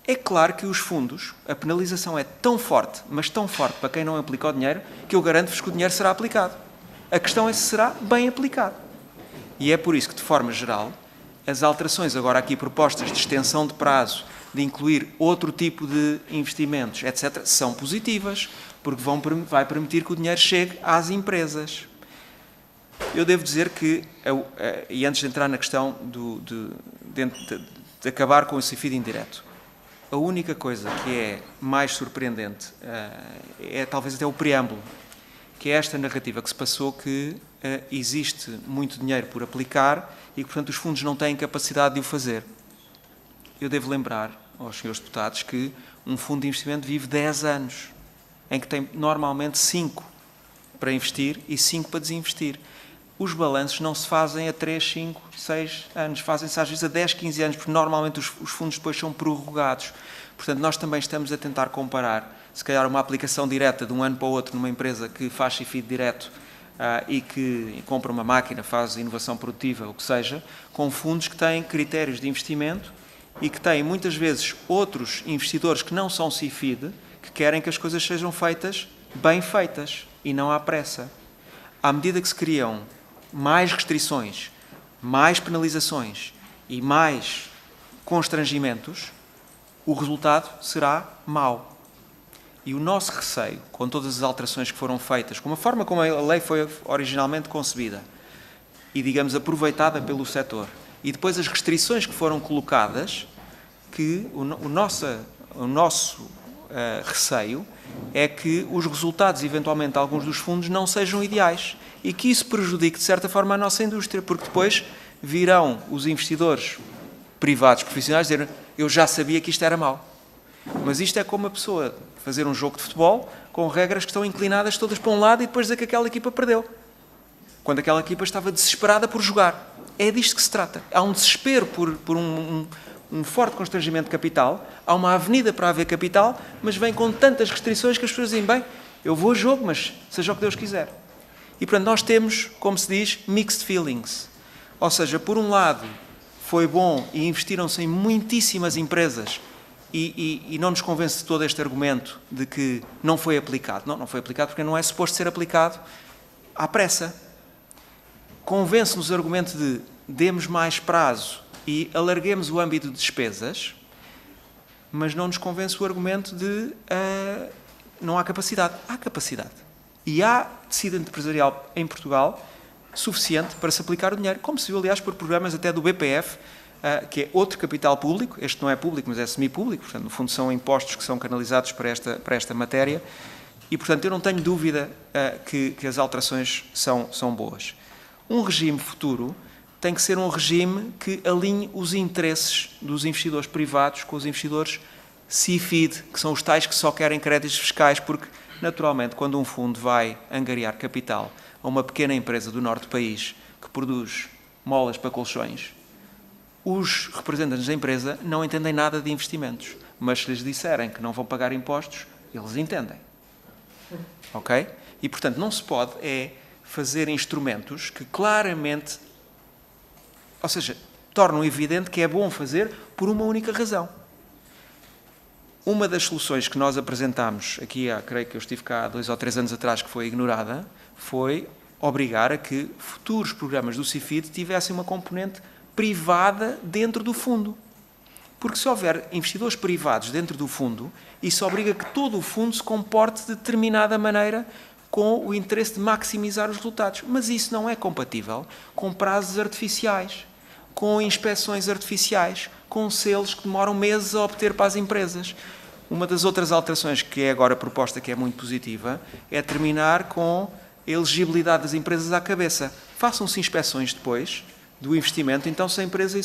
É claro que os fundos, a penalização é tão forte, mas tão forte para quem não aplica o dinheiro, que eu garanto-vos que o dinheiro será aplicado. A questão é se será bem aplicado. E é por isso que, de forma geral, as alterações agora aqui propostas de extensão de prazo, de incluir outro tipo de investimentos, etc., são positivas, porque vai permitir que o dinheiro chegue às empresas. Eu devo dizer que, e antes de entrar na questão de acabar com o CIFID indireto, a única coisa que é mais surpreendente é talvez até o preâmbulo, que é esta narrativa que se passou que existe muito dinheiro por aplicar e que, portanto, os fundos não têm capacidade de o fazer. Eu devo lembrar aos senhores deputados que um fundo de investimento vive 10 anos, em que tem normalmente 5 para investir e 5 para desinvestir. Os balanços não se fazem a 3, 5, 6 anos, fazem-se às vezes a 10, 15 anos, porque normalmente os fundos depois são prorrogados. Portanto, nós também estamos a tentar comparar, se calhar, uma aplicação direta de um ano para o outro numa empresa que faz CIFID direto e que compra uma máquina, faz inovação produtiva, o que seja, com fundos que têm critérios de investimento e que tem muitas vezes outros investidores que não são CIFID, que querem que as coisas sejam feitas bem feitas e não à pressa. À medida que se criam mais restrições, mais penalizações e mais constrangimentos, o resultado será mau. E o nosso receio, com todas as alterações que foram feitas, com a forma como a lei foi originalmente concebida e, digamos, aproveitada pelo setor, e depois as restrições que foram colocadas, que o nosso receio é que os resultados, eventualmente, de alguns dos fundos não sejam ideais e que isso prejudique, de certa forma, a nossa indústria, porque depois virão os investidores privados profissionais dizer: eu já sabia que isto era mau. Mas isto é como a pessoa fazer um jogo de futebol com regras que estão inclinadas todas para um lado e depois dizer que aquela equipa perdeu, quando aquela equipa estava desesperada por jogar. É disto que se trata. Há um desespero por um forte constrangimento de capital, há uma avenida para haver capital, mas vem com tantas restrições que as pessoas dizem: bem, eu vou a jogo, mas seja o que Deus quiser. E, portanto, nós temos, como se diz, mixed feelings. Ou seja, por um lado, foi bom e investiram-se em muitíssimas empresas e não nos convence todo este argumento de que não foi aplicado. Não foi aplicado porque não é suposto ser aplicado à pressa. Convence-nos o argumento de demos mais prazo e alarguemos o âmbito de despesas, mas não nos convence o argumento de não há capacidade. Há capacidade. E há tecido empresarial em Portugal suficiente para se aplicar o dinheiro, como se viu, aliás, por programas até do BPF, que é outro capital público. Este não é público, mas é semipúblico, portanto, no fundo são impostos que são canalizados para esta matéria, e, portanto, eu não tenho dúvida que as alterações são boas. Um regime futuro tem que ser um regime que alinhe os interesses dos investidores privados com os investidores CIFID, que são os tais que só querem créditos fiscais, porque, naturalmente, quando um fundo vai angariar capital a uma pequena empresa do norte do país que produz molas para colchões, os representantes da empresa não entendem nada de investimentos, mas se lhes disserem que não vão pagar impostos, eles entendem. Ok? E, portanto, não se pode fazer instrumentos que claramente, ou seja, tornam evidente que é bom fazer por uma única razão. Uma das soluções que nós apresentámos aqui, creio que eu estive cá há 2 ou 3 anos atrás, que foi ignorada, foi obrigar a que futuros programas do CIFID tivessem uma componente privada dentro do fundo. Porque se houver investidores privados dentro do fundo, isso obriga que todo o fundo se comporte de determinada maneira com o interesse de maximizar os resultados. Mas isso não é compatível com prazos artificiais, com inspeções artificiais, com selos que demoram meses a obter para as empresas. Uma das outras alterações que é agora proposta, que é muito positiva, é terminar com a elegibilidade das empresas à cabeça. Façam-se inspeções depois do investimento, então se a empresa e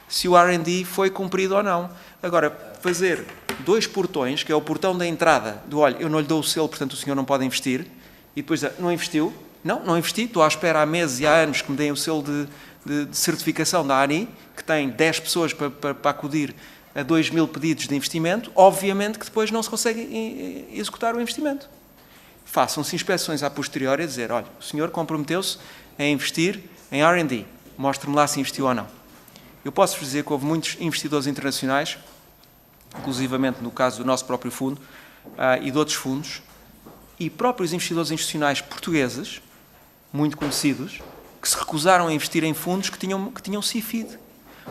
se o R&D foi cumprido ou não. Agora, fazer 2 portões, que é o portão da entrada, do olha, eu não lhe dou o selo, portanto o senhor não pode investir, e depois não investiu, não investi, estou à espera há meses e há anos que me deem o selo de certificação da ANI, que tem 10 pessoas para acudir a 2.000 pedidos de investimento, obviamente que depois não se consegue executar o investimento. Façam-se inspeções a posteriori a dizer: olha, o senhor comprometeu-se a investir em R&D, mostre-me lá se investiu ou não. Eu posso dizer que houve muitos investidores internacionais, inclusivamente no caso do nosso próprio fundo e de outros fundos, e próprios investidores institucionais portugueses, muito conhecidos, que se recusaram a investir em fundos que tinham CIFID.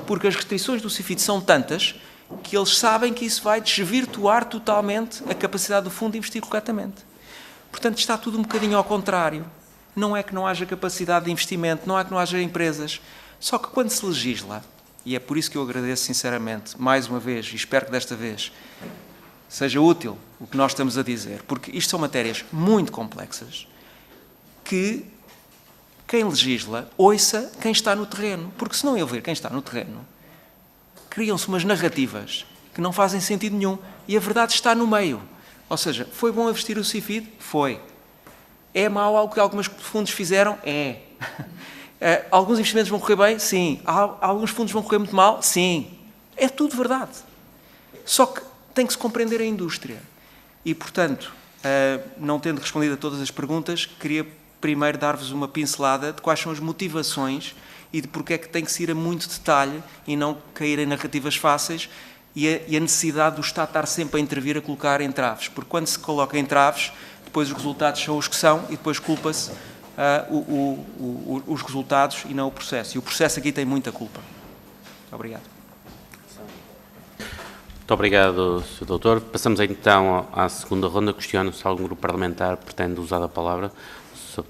Porque as restrições do CIFID são tantas que eles sabem que isso vai desvirtuar totalmente a capacidade do fundo de investir corretamente. Portanto, está tudo um bocadinho ao contrário. Não é que não haja capacidade de investimento, não é que não haja empresas. Só que quando se legisla, e é por isso que eu agradeço sinceramente, mais uma vez, e espero que desta vez seja útil o que nós estamos a dizer, porque isto são matérias muito complexas, que quem legisla ouça quem está no terreno, porque se não ouvir quem está no terreno, criam-se umas narrativas que não fazem sentido nenhum, e a verdade está no meio. Ou seja, foi bom investir o CIFID? Foi. É mau algo que alguns fundos fizeram? É. Alguns investimentos vão correr bem? Sim. Alguns fundos vão correr muito mal? Sim. É tudo verdade. Só que tem que se compreender a indústria. E, portanto, não tendo respondido a todas as perguntas, queria primeiro dar-vos uma pincelada de quais são as motivações e de porque é que tem que se ir a muito detalhe e não cair em narrativas fáceis, e a necessidade do Estado estar sempre a intervir, a colocar entraves. Porque quando se coloca entraves, depois os resultados são os que são e depois culpa-se os resultados e não o processo. E o processo aqui tem muita culpa. Obrigado. Muito obrigado, Sr. Doutor. Passamos então à segunda ronda. Questiono se algum grupo parlamentar pretende usar a palavra. O Sr.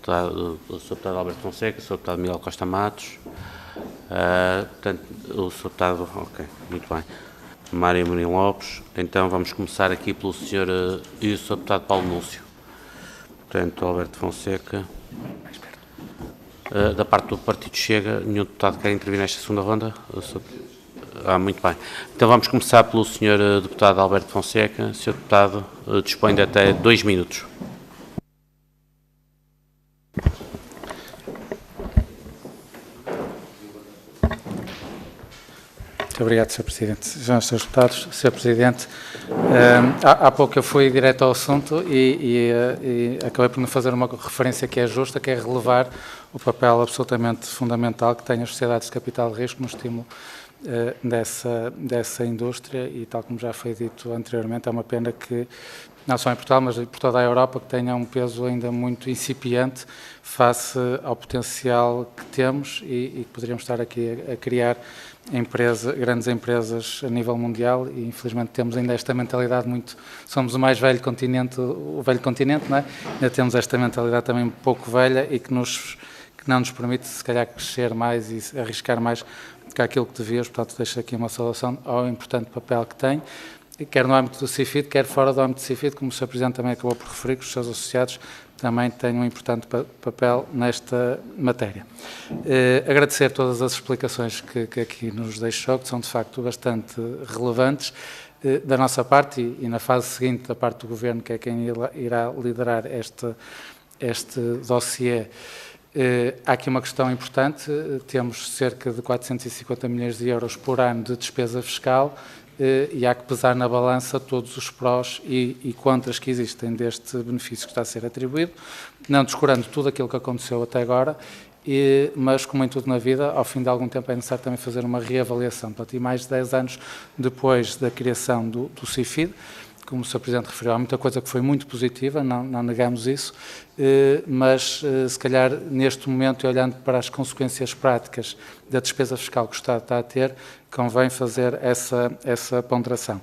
Deputado Alberto Fonseca, o Sr. Deputado Miguel Costa Matos. Portanto, o Sr. Deputado... Ok, muito bem. Mário Mourinho Lopes. Então vamos começar aqui pelo Sr. e o Sr. Deputado Paulo Núncio. Portanto, Alberto Fonseca. Da parte do Partido Chega, nenhum deputado quer intervir nesta segunda ronda? Muito bem. Então vamos começar pelo Sr. Deputado Alberto Fonseca. Sr. Deputado, dispõe de até 2 minutos. Muito obrigado, Sr. Presidente. Senhores Deputados, Sr. Presidente, há pouco eu fui direto ao assunto e acabei por não fazer uma referência que é justa, que é relevar o papel absolutamente fundamental que têm as sociedades de capital de risco no estímulo dessa indústria e, tal como já foi dito anteriormente, é uma pena que, não só em Portugal, mas por toda a Europa, que tenha um peso ainda muito incipiente face ao potencial que temos e que poderíamos estar aqui a criar grandes empresas a nível mundial e, infelizmente, temos ainda esta mentalidade muito... Somos o mais velho continente, o velho continente, não é? Ainda temos esta mentalidade também um pouco velha e que não nos permite, se calhar, crescer mais e arriscar mais do que aquilo que devíamos. Portanto, deixo aqui uma saudação ao importante papel que tem, quer no âmbito do CIFID, quer fora do âmbito do CIFID, como o Sr. Presidente também acabou por referir, que os seus associados também têm um importante papel nesta matéria. Agradecer todas as explicações que aqui nos deixou, que são de facto bastante relevantes da nossa parte e na fase seguinte da parte do Governo, que é quem irá liderar este dossiê. Há aqui uma questão importante, temos cerca de 450 milhões de euros por ano de despesa fiscal, e há que pesar na balança todos os prós e contras que existem deste benefício que está a ser atribuído, não descurando tudo aquilo que aconteceu até agora, mas, como em tudo na vida, ao fim de algum tempo é necessário também fazer uma reavaliação. Portanto, e mais de 10 anos depois da criação do CIFID, como o Sr. Presidente referiu, há muita coisa que foi muito positiva, não negamos isso, mas se calhar neste momento, e olhando para as consequências práticas da despesa fiscal que o Estado está a ter, convém fazer essa ponderação.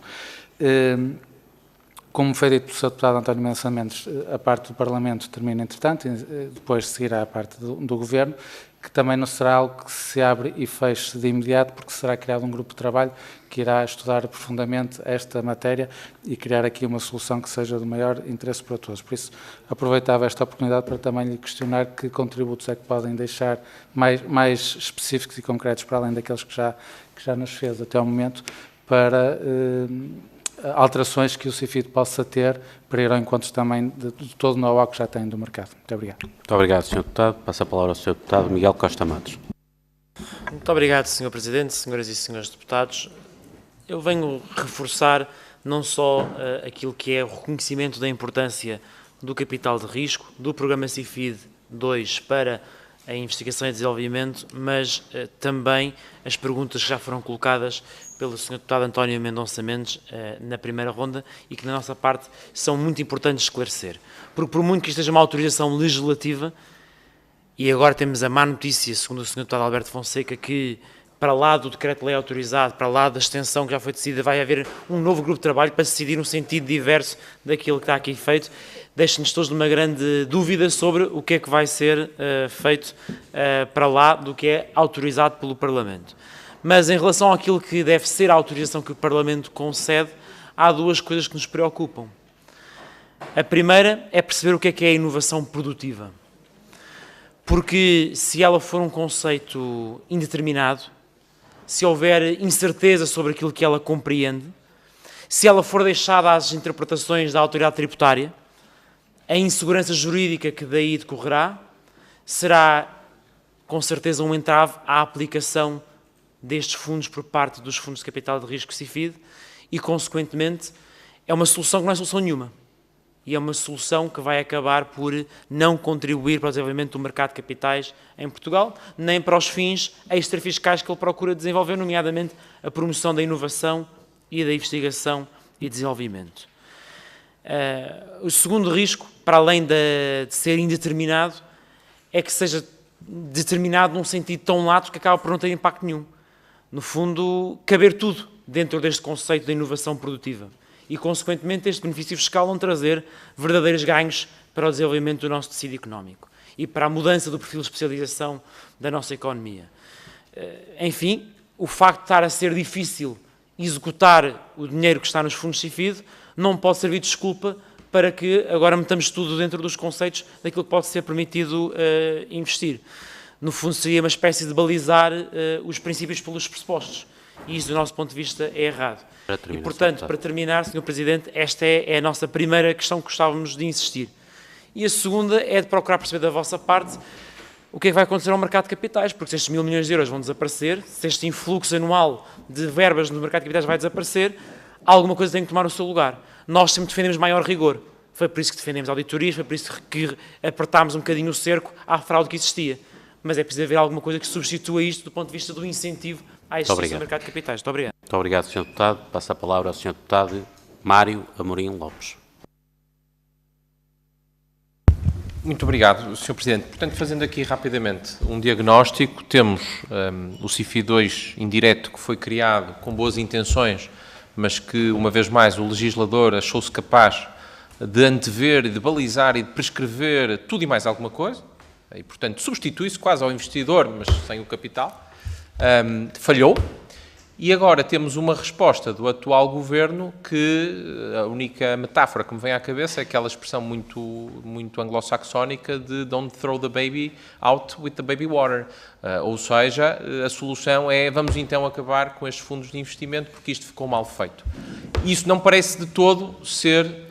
Como foi dito pelo Sr. Deputado António Mendonça Mendes, a parte do Parlamento termina entretanto, e depois seguirá a parte do Governo, que também não será algo que se abre e feche de imediato, porque será criado um grupo de trabalho que irá estudar profundamente esta matéria e criar aqui uma solução que seja do maior interesse para todos. Por isso, aproveitava esta oportunidade para também lhe questionar que contributos é que podem deixar mais específicos e concretos, para além daqueles que já nos fez até ao momento, para alterações que o CIFID possa ter para ir ao encontro também de todo o know-how que já tem do mercado. Muito obrigado. Muito obrigado, Sr. Deputado. Passo a palavra ao Sr. Deputado Miguel Costa Matos. Muito obrigado, Sr. Presidente, senhoras e senhores deputados. Eu venho reforçar não só aquilo que é o reconhecimento da importância do capital de risco, do programa CIFID 2 para a investigação e desenvolvimento, mas também as perguntas que já foram colocadas pelo Sr. Deputado António Mendonça Mendes na primeira ronda e que, da nossa parte, são muito importantes de esclarecer. Porque, por muito que isto seja uma autorização legislativa, e agora temos a má notícia, segundo o Sr. Deputado Alberto Fonseca, que, para lá do decreto-lei autorizado, para lá da extensão que já foi decidida, vai haver um novo grupo de trabalho para decidir um sentido diverso daquilo que está aqui feito, deixa-nos todos numa grande dúvida sobre o que é que vai ser feito para lá do que é autorizado pelo Parlamento. Mas, em relação àquilo que deve ser a autorização que o Parlamento concede, há duas coisas que nos preocupam. A primeira é perceber o que é a inovação produtiva. Porque, se ela for um conceito indeterminado, se houver incerteza sobre aquilo que ela compreende, se ela for deixada às interpretações da autoridade tributária, a insegurança jurídica que daí decorrerá será, com certeza, um entrave à aplicação destes fundos por parte dos fundos de capital de risco CIFID e, consequentemente, é uma solução que não é solução nenhuma. e é uma solução que vai acabar por não contribuir para o desenvolvimento do mercado de capitais em Portugal, nem para os fins extrafiscais que ele procura desenvolver, nomeadamente a promoção da inovação e da investigação e desenvolvimento. O segundo risco, para além de ser indeterminado, é que seja determinado num sentido tão lato que acaba por não ter impacto nenhum. No fundo, caber tudo dentro deste conceito da inovação produtiva e, consequentemente, este benefício fiscal não trazer verdadeiros ganhos para o desenvolvimento do nosso tecido económico e para a mudança do perfil de especialização da nossa economia. Enfim, o facto de estar a ser difícil executar o dinheiro que está nos fundos CIFID não pode servir de desculpa para que agora metamos tudo dentro dos conceitos daquilo que pode ser permitido investir. No fundo, seria uma espécie de balizar os princípios pelos pressupostos. E isso, do nosso ponto de vista, é errado. E, portanto, para terminar, Sr. Presidente, esta é a nossa primeira questão que gostávamos de insistir. E a segunda é de procurar perceber da vossa parte o que é que vai acontecer ao mercado de capitais, porque se estes 1.000 milhões de euros vão desaparecer, se este influxo anual de verbas no mercado de capitais vai desaparecer, alguma coisa tem que tomar o seu lugar. Nós sempre defendemos maior rigor. Foi por isso que defendemos auditorias, foi por isso que apertámos um bocadinho o cerco à fraude que existia. Mas é preciso haver alguma coisa que substitua isto do ponto de vista do incentivo à existência do mercado de capitais. Muito obrigado. Muito obrigado, Sr. Deputado. Passo a palavra ao Sr. Deputado Mário Amorim Lopes. Muito obrigado, Sr. Presidente. Portanto, fazendo aqui rapidamente um diagnóstico, temos o CIFI 2 indireto que foi criado com boas intenções, mas que, uma vez mais, o legislador achou-se capaz de antever, de balizar e de prescrever tudo e mais alguma coisa, e, portanto, substitui-se quase ao investidor, mas sem o capital. Falhou. E agora temos uma resposta do atual governo que a única metáfora que me vem à cabeça é aquela expressão muito anglo-saxónica de don't throw the baby out with the baby water. Ou seja, a solução é vamos então acabar com estes fundos de investimento porque isto ficou mal feito. Isso não parece de todo ser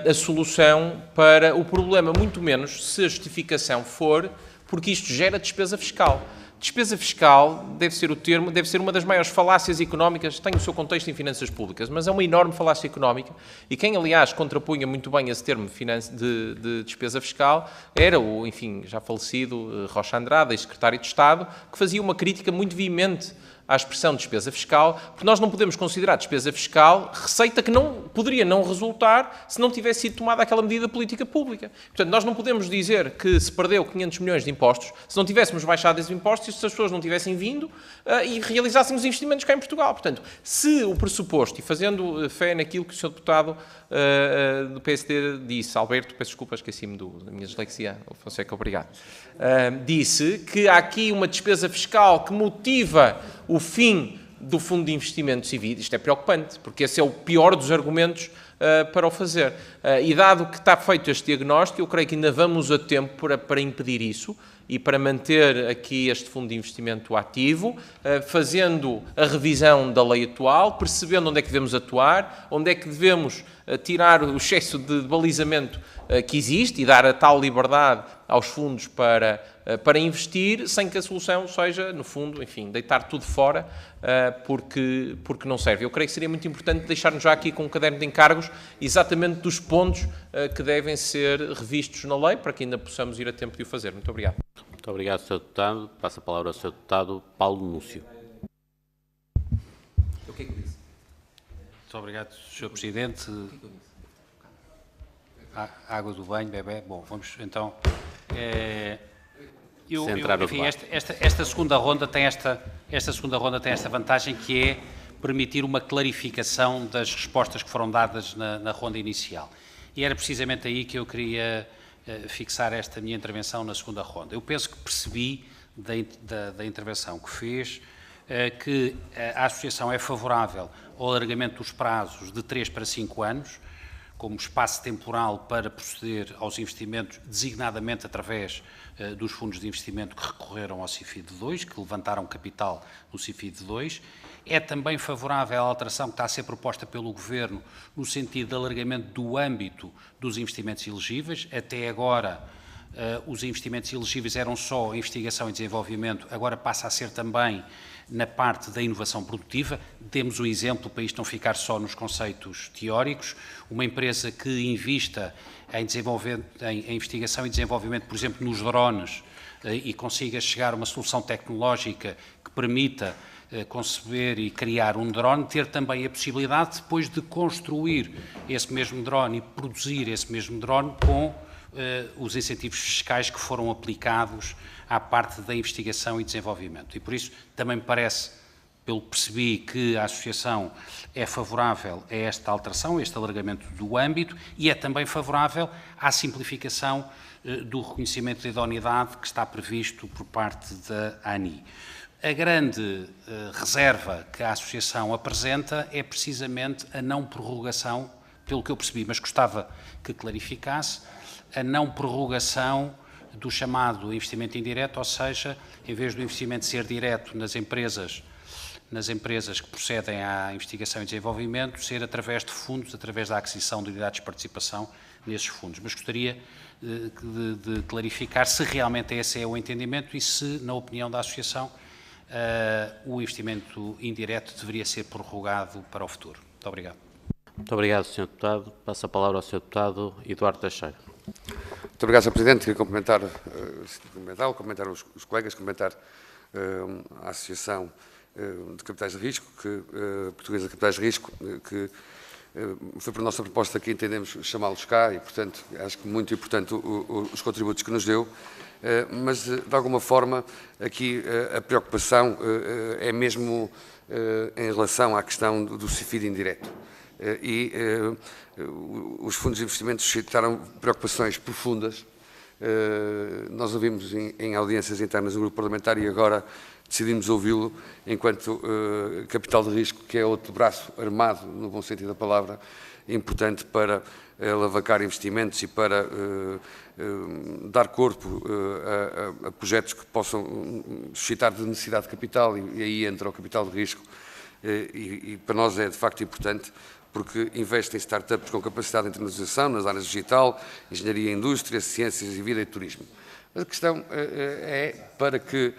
a solução para o problema, muito menos se a justificação for porque isto gera despesa fiscal. Despesa fiscal deve ser o termo, deve ser uma das maiores falácias económicas, tem o seu contexto em finanças públicas, mas é uma enorme falácia económica e quem, aliás, contrapunha muito bem esse termo de despesa fiscal era o, enfim, já falecido Rocha Andrade, ex-secretário de Estado, que fazia uma crítica muito veemente à expressão de despesa fiscal, porque nós não podemos considerar despesa fiscal receita que poderia não resultar se não tivesse sido tomada aquela medida política pública. Portanto, nós não podemos dizer que se perdeu 500 milhões de impostos se não tivéssemos baixado esses impostos e se as pessoas não tivessem vindo e realizassem os investimentos cá em Portugal. Portanto, se o pressuposto, e fazendo fé naquilo que o Sr. Deputado do PSD disse, Alberto, peço desculpa, esqueci-me da minha dislexia, Fonseca, obrigado, disse que há aqui uma despesa fiscal que motiva o fim do Fundo de Investimento Civil. Isto é preocupante, porque esse é o pior dos argumentos para o fazer. E dado que está feito este diagnóstico, eu creio que ainda vamos a tempo para impedir isso e para manter aqui este Fundo de Investimento ativo, fazendo a revisão da lei atual, percebendo onde é que devemos atuar, onde é que devemos tirar o excesso de balizamento que existe e dar a tal liberdade aos fundos para investir, sem que a solução seja, no fundo, enfim, deitar tudo fora, porque não serve. Eu creio que seria muito importante deixar-nos já aqui com um caderno de encargos exatamente dos pontos que devem ser revistos na lei, para que ainda possamos ir a tempo de o fazer. Muito obrigado. Muito obrigado, Sr. Deputado. Passo a palavra ao Sr. Deputado Paulo Núcio. O que é que disse? Muito obrigado, Sr. Presidente. Água do banho, bebê. Bom, vamos então. Enfim, esta segunda ronda tem esta vantagem, que é permitir uma clarificação das respostas que foram dadas na ronda inicial. E era precisamente aí que eu queria fixar esta minha intervenção na segunda ronda. Eu penso que percebi da intervenção que fez que a Associação é favorável ao alargamento dos prazos de 3 para 5 anos, como espaço temporal para proceder aos investimentos, designadamente através dos fundos de investimento que recorreram ao CIFID 2, que levantaram capital no CIFID 2. É também favorável à alteração que está a ser proposta pelo Governo no sentido de alargamento do âmbito dos investimentos elegíveis. Até agora, os investimentos elegíveis eram só investigação e desenvolvimento, agora passa a ser também na parte da inovação produtiva. Demos um exemplo, para isto não ficar só nos conceitos teóricos, uma empresa que invista em investigação e desenvolvimento, por exemplo, nos drones, e consiga chegar a uma solução tecnológica que permita conceber e criar um drone, ter também a possibilidade depois de construir esse mesmo drone e produzir esse mesmo drone com os incentivos fiscais que foram aplicados à parte da investigação e desenvolvimento. E por isso também me parece, pelo que percebi, que a Associação é favorável a esta alteração, a este alargamento do âmbito, e é também favorável à simplificação do reconhecimento de idoneidade que está previsto por parte da ANI. A grande reserva que a Associação apresenta é precisamente a não prorrogação, pelo que eu percebi, mas gostava que clarificasse, a não prorrogação do chamado investimento indireto, ou seja, em vez do investimento ser direto nas empresas que procedem à investigação e desenvolvimento, ser através de fundos, através da aquisição de unidades de participação nesses fundos. Mas gostaria de clarificar se realmente esse é o entendimento e se, na opinião da Associação, o investimento indireto deveria ser prorrogado para o futuro. Muito obrigado. Muito obrigado, Sr. Deputado. Passo a palavra ao Sr. Deputado Eduardo Teixeira. Muito obrigado, Sr. Presidente. Queria cumprimentar os colegas, cumprimentar a Associação de Capitais de Risco, Portuguesa de Capitais de Risco, que foi por nossa proposta que entendemos chamá-los cá e, portanto, acho que muito importante os contributos que nos deu, mas, de alguma forma, aqui a preocupação é mesmo em relação à questão do CIFID indireto. E os fundos de investimento suscitaram preocupações profundas. Nós ouvimos em audiências internas do grupo parlamentar e agora decidimos ouvi-lo enquanto capital de risco, que é outro braço armado, no bom sentido da palavra, importante para alavancar investimentos e para dar corpo a projetos que possam suscitar de necessidade de capital, e aí entra o capital de risco, e para nós é de facto importante, porque investe em startups com capacidade de internacionalização nas áreas digital, engenharia e indústria, ciências e vida e turismo. Mas a questão é para que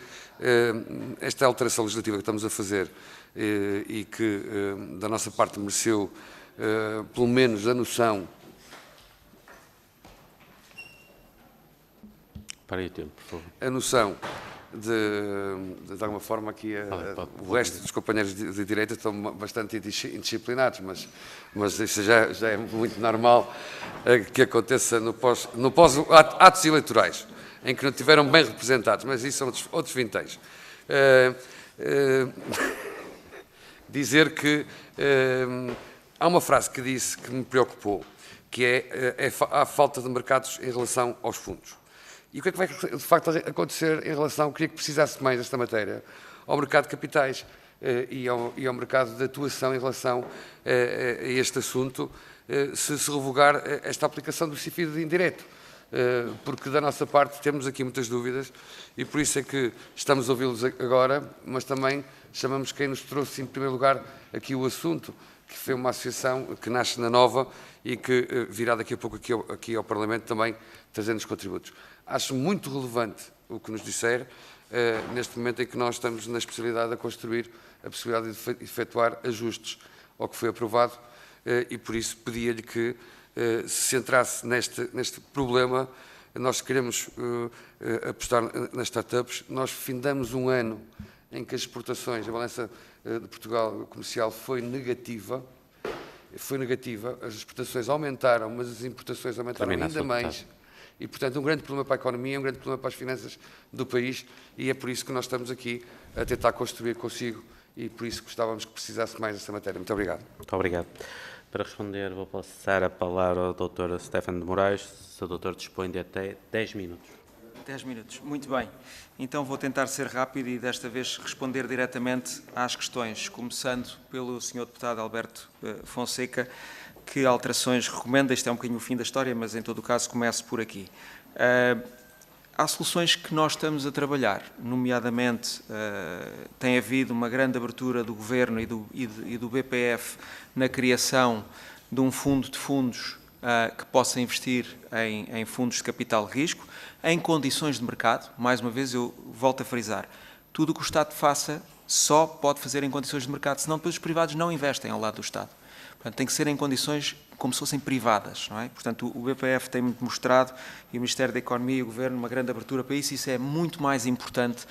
esta alteração legislativa que estamos a fazer e que da nossa parte mereceu pelo menos a noção... Parei o tempo, por favor. A noção de alguma forma, aqui o resto dos companheiros de direita estão bastante indisciplinados, mas isso já é muito normal que aconteça no pós-atos eleitorais, em que não estiveram bem representados, mas isso são outros vinténs. Dizer que há uma frase que disse que me preocupou, que é a falta de mercados em relação aos fundos. E o que é que vai, de facto, acontecer em relação, queria que precisasse mais desta matéria, ao mercado de capitais e ao mercado de atuação em relação a este assunto, se revogar esta aplicação do CIFID indireto. Porque da nossa parte temos aqui muitas dúvidas e por isso é que estamos a ouvi-los agora, mas também chamamos quem nos trouxe em primeiro lugar aqui o assunto, que foi uma associação que nasce na Nova e que virá daqui a pouco aqui ao Parlamento também trazendo os contributos. Acho muito relevante o que nos disser, neste momento em que nós estamos na especialidade a construir a possibilidade de efetuar ajustes ao que foi aprovado e por isso pedia-lhe que se centrasse neste problema. Nós queremos apostar nas startups. Nós findamos um ano em que as exportações, a balança de Portugal comercial foi negativa, as exportações aumentaram, mas as importações aumentaram ainda mais. E, portanto, um grande problema para a economia, um grande problema para as finanças do país, e é por isso que nós estamos aqui a tentar construir consigo, e por isso gostávamos que precisasse mais desta matéria. Muito obrigado. Muito obrigado. Para responder, vou passar a palavra ao Dr. Stefano de Moraes. O Sr. Doutor dispõe de até 10 minutos. 10 minutos, muito bem. Então vou tentar ser rápido e desta vez responder diretamente às questões, começando pelo Sr. Deputado Alberto Fonseca, que alterações recomenda. Isto é um bocadinho o fim da história, mas em todo o caso começo por aqui. Há soluções que nós estamos a trabalhar, nomeadamente tem havido uma grande abertura do Governo e do BPF na criação de um fundo de fundos que possa investir em fundos de capital de risco, em condições de mercado. Mais uma vez, eu volto a frisar, tudo o que o Estado faça só pode fazer em condições de mercado, senão depois os privados não investem ao lado do Estado. Portanto, tem que ser em condições como se fossem privadas, não é? Portanto, o BPF tem mostrado, e o Ministério da Economia e o Governo, uma grande abertura para isso, e isso é muito mais importante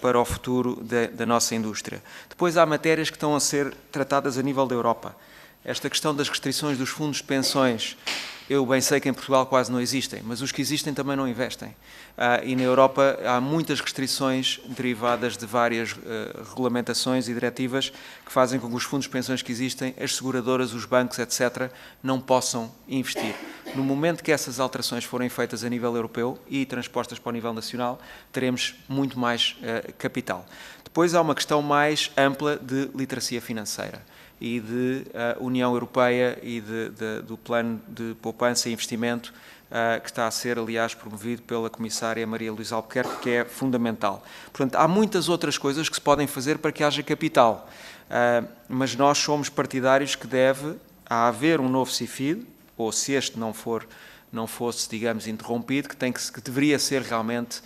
para o futuro da nossa indústria. Depois há matérias que estão a ser tratadas a nível da Europa. Esta questão das restrições dos fundos de pensões, eu bem sei que em Portugal quase não existem, mas os que existem também não investem. E na Europa há muitas restrições derivadas de várias regulamentações e diretivas que fazem com que os fundos de pensões que existem, as seguradoras, os bancos, etc., não possam investir. No momento que essas alterações forem feitas a nível europeu e transpostas para o nível nacional, teremos muito mais capital. Depois há uma questão mais ampla de literacia financeira e de União Europeia e do plano de poupança e investimento que está a ser, aliás, promovido pela Comissária Maria Luísa Albuquerque, que é fundamental. Portanto, há muitas outras coisas que se podem fazer para que haja capital, mas nós somos partidários que deve haver um novo CIFID, ou se este não fosse, digamos, interrompido, que deveria ser realmente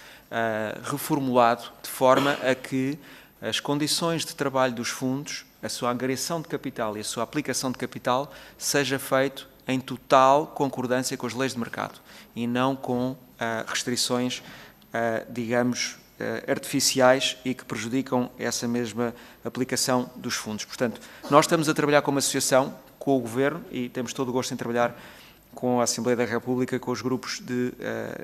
reformulado de forma a que as condições de trabalho dos fundos, a sua angariação de capital e a sua aplicação de capital seja feito em total concordância com as leis de mercado e não com restrições, digamos, artificiais e que prejudicam essa mesma aplicação dos fundos. Portanto, nós estamos a trabalhar como associação, com o Governo, e temos todo o gosto em trabalhar com a Assembleia da República, com os grupos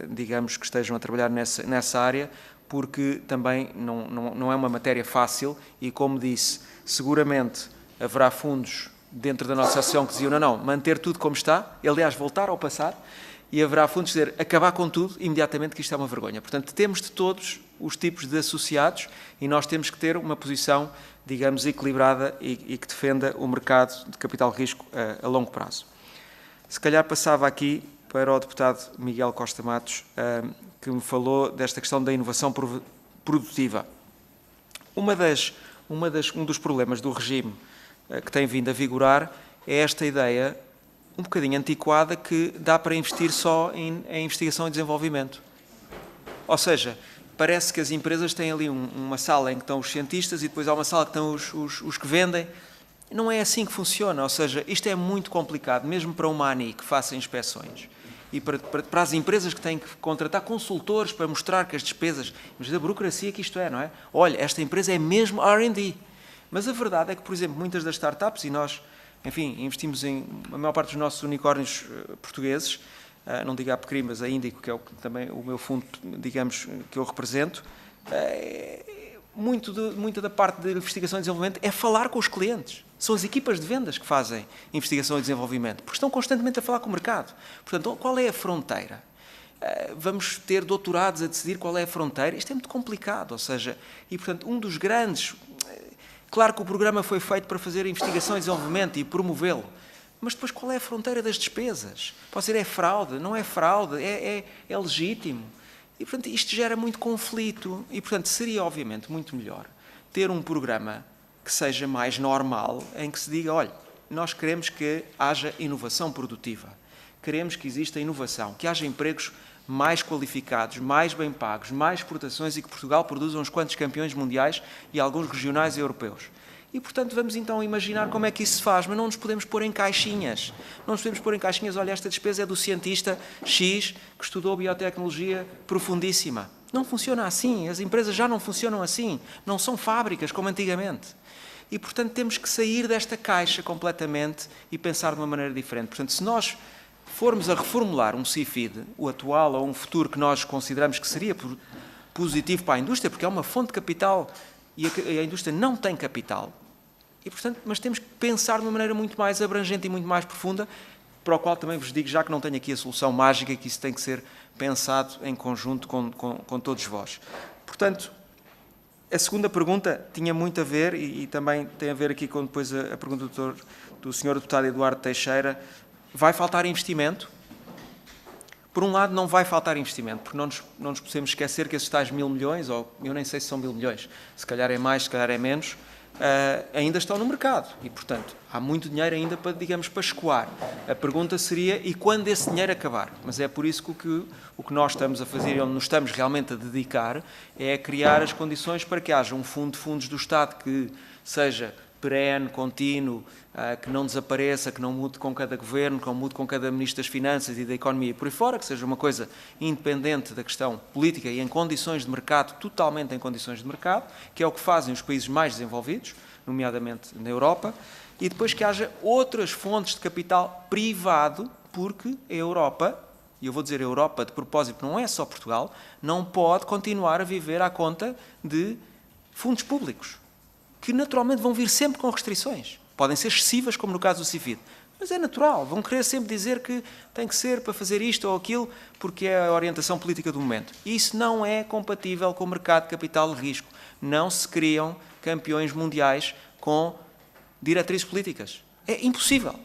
digamos, que estejam a trabalhar nessa área, porque também não é uma matéria fácil e, como disse, seguramente haverá fundos dentro da nossa associação que diziam não, manter tudo como está, aliás, voltar ao passado, e haverá fundos que dizer acabar com tudo imediatamente, que isto é uma vergonha. Portanto, temos de todos os tipos de associados e nós temos que ter uma posição, digamos, equilibrada e que defenda o mercado de capital de risco a longo prazo. Se calhar passava aqui para o deputado Miguel Costa Matos, que me falou desta questão da inovação produtiva. Um dos problemas do regime que tem vindo a vigorar é esta ideia um bocadinho antiquada que dá para investir só em investigação e desenvolvimento. Ou seja, parece que as empresas têm ali uma sala em que estão os cientistas e depois há uma sala que estão os que vendem. Não é assim que funciona, ou seja, isto é muito complicado, mesmo para uma ANI que faça inspeções e para as empresas que têm que contratar consultores para mostrar que as despesas, mas a burocracia que isto é, não é? Olha, esta empresa é mesmo R&D. Mas a verdade é que, por exemplo, muitas das startups, e nós, enfim, investimos em a maior parte dos nossos unicórnios portugueses, não digo a Apecrim, mas a Índico, que é também o meu fundo, digamos, que eu represento, muita da parte de investigação e desenvolvimento é falar com os clientes. São as equipas de vendas que fazem investigação e desenvolvimento, porque estão constantemente a falar com o mercado. Portanto, qual é a fronteira? Vamos ter doutorados a decidir qual é a fronteira? Isto é muito complicado, ou seja, e portanto, um dos grandes... Claro que o programa foi feito para fazer investigação e desenvolvimento e promovê-lo, mas depois qual é a fronteira das despesas? Pode ser fraude, não é fraude, é legítimo. E, portanto, isto gera muito conflito e, portanto, seria, obviamente, muito melhor ter um programa que seja mais normal, em que se diga, olha, nós queremos que haja inovação produtiva, queremos que exista inovação, que haja empregos mais qualificados, mais bem pagos, mais exportações e que Portugal produza uns quantos campeões mundiais e alguns regionais e europeus. E, portanto, vamos então imaginar como é que isso se faz, mas não nos podemos pôr em caixinhas. Não nos podemos pôr em caixinhas, olha, esta despesa é do cientista X que estudou biotecnologia profundíssima. Não funciona assim, as empresas já não funcionam assim, não são fábricas como antigamente. E, portanto, temos que sair desta caixa completamente e pensar de uma maneira diferente. Portanto, se nós formos a reformular um CIFID, o atual ou um futuro que nós consideramos que seria positivo para a indústria, porque é uma fonte de capital e a indústria não tem capital, e, portanto, mas temos que pensar de uma maneira muito mais abrangente e muito mais profunda, para o qual também vos digo, já que não tenho aqui a solução mágica, que isso tem que ser pensado em conjunto com todos vós. Portanto, a segunda pergunta tinha muito a ver, e também tem a ver aqui com depois a pergunta do Sr. Deputado Eduardo Teixeira. Vai faltar investimento? Por um lado, não vai faltar investimento, porque não nos podemos esquecer que esses tais 1.000 milhões, ou eu nem sei se são 1.000 milhões, se calhar é mais, se calhar é menos, ainda estão no mercado e, portanto, há muito dinheiro ainda para, digamos, para escoar. A pergunta seria, e quando esse dinheiro acabar? Mas é por isso que o que nós estamos a fazer e onde nos estamos realmente a dedicar é criar as condições para que haja um fundo de fundos do Estado que seja perene, contínuo, que não desapareça, que não mude com cada governo, que não mude com cada Ministro das Finanças e da Economia e por aí fora, que seja uma coisa independente da questão política e em condições de mercado, totalmente em condições de mercado, que é o que fazem os países mais desenvolvidos, nomeadamente na Europa, e depois que haja outras fontes de capital privado, porque a Europa, e eu vou dizer a Europa de propósito, não é só Portugal, não pode continuar a viver à conta de fundos públicos, que naturalmente vão vir sempre com restrições. Podem ser excessivas, como no caso do CIFID, mas é natural, vão querer sempre dizer que tem que ser para fazer isto ou aquilo, porque é a orientação política do momento. Isso não é compatível com o mercado de capital de risco. Não se criam campeões mundiais com diretrizes políticas. É impossível.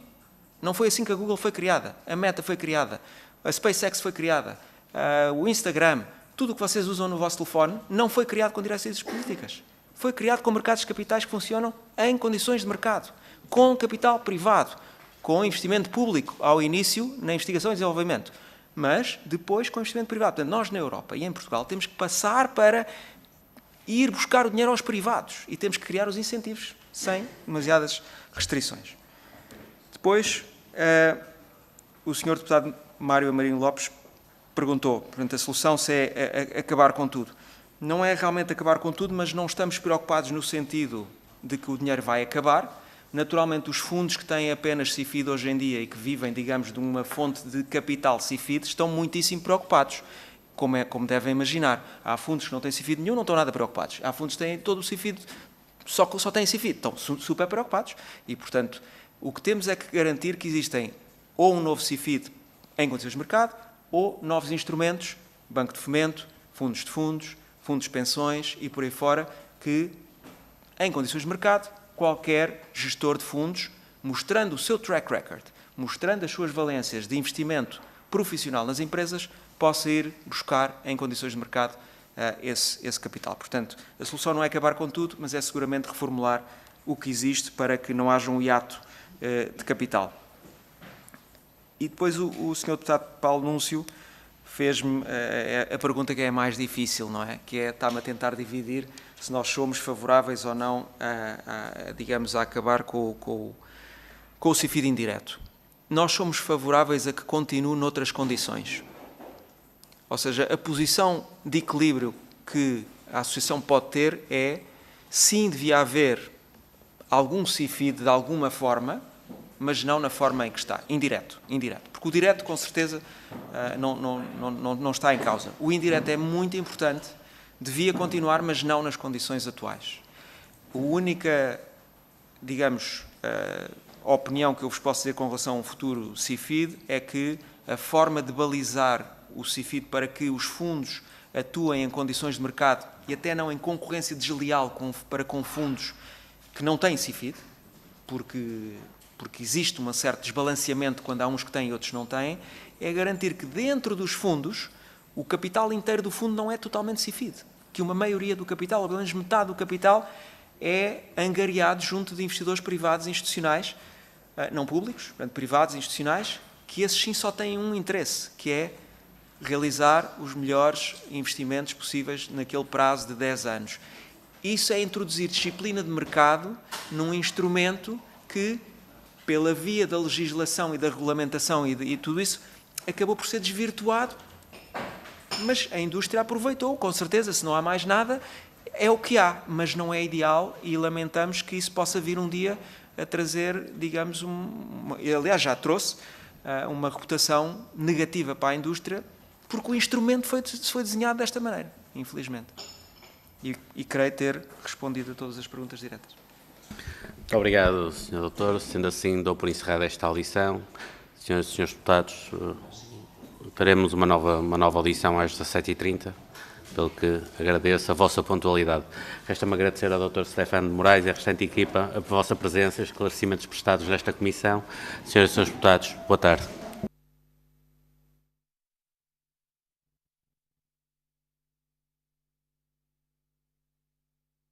Não foi assim que a Google foi criada, a Meta foi criada, a SpaceX foi criada, o Instagram, tudo o que vocês usam no vosso telefone não foi criado com diretrizes políticas. Foi criado com mercados de capitais que funcionam em condições de mercado, com capital privado, com investimento público ao início na investigação e desenvolvimento, mas depois com investimento privado. Portanto, nós na Europa e em Portugal temos que passar para ir buscar o dinheiro aos privados e temos que criar os incentivos sem demasiadas restrições. Depois, o Sr. Deputado Mário Amarinho Lopes perguntou, portanto, a solução se é acabar com tudo. Não é realmente acabar com tudo, mas não estamos preocupados no sentido de que o dinheiro vai acabar. Naturalmente, os fundos que têm apenas CIFID hoje em dia e que vivem, digamos, de uma fonte de capital CIFID estão muitíssimo preocupados, como devem imaginar. Há fundos que não têm CIFID nenhum, não estão nada preocupados. Há fundos que têm todo o CIFID, só têm CIFID, estão super preocupados. E, portanto, o que temos é que garantir que existem ou um novo CIFID em condições de mercado ou novos instrumentos, banco de fomento, fundos de fundos, fundos de pensões e por aí fora, que, em condições de mercado, qualquer gestor de fundos, mostrando o seu track record, mostrando as suas valências de investimento profissional nas empresas, possa ir buscar, em condições de mercado, esse capital. Portanto, a solução não é acabar com tudo, mas é seguramente reformular o que existe para que não haja um hiato de capital. E depois o Sr. Deputado Paulo Núncio fez-me a pergunta que é a mais difícil, não é? Que é, está-me a tentar dividir se nós somos favoráveis ou não digamos, a acabar com o CIFID indireto. Nós somos favoráveis a que continue noutras condições. Ou seja, a posição de equilíbrio que a Associação pode ter é, sim, devia haver algum CIFID de alguma forma, mas não na forma em que está, indireto. Porque o direto, com certeza, não está em causa. O indireto é muito importante, devia continuar, mas não nas condições atuais. A única, digamos, opinião que eu vos posso dizer com relação a um futuro CIFID é que a forma de balizar o CIFID para que os fundos atuem em condições de mercado e até não em concorrência desleal para com fundos que não têm CIFID, porque existe um certo desbalanceamento quando há uns que têm e outros não têm, é garantir que dentro dos fundos o capital inteiro do fundo não é totalmente CIFID, que uma maioria do capital, ou pelo menos metade do capital, é angariado junto de investidores privados e institucionais, não públicos, portanto, privados e institucionais, que esses sim só têm um interesse, que é realizar os melhores investimentos possíveis naquele prazo de 10 anos. Isso é introduzir disciplina de mercado num instrumento que, pela via da legislação e da regulamentação e tudo isso, acabou por ser desvirtuado, mas a indústria aproveitou, com certeza, se não há mais nada, é o que há, mas não é ideal e lamentamos que isso possa vir um dia a trazer, digamos, aliás já trouxe, uma reputação negativa para a indústria, porque o instrumento foi desenhado desta maneira, infelizmente. E creio ter respondido a todas as perguntas diretas. Muito obrigado, Sr. Doutor. Sendo assim, dou por encerrada esta audição. Senhoras e senhores deputados, teremos uma nova audição às 17h30, pelo que agradeço a vossa pontualidade. Resta-me agradecer ao Dr. Stefano de Moraes e à restante equipa a vossa presença e os esclarecimentos prestados nesta comissão. Senhoras e senhores deputados, boa tarde.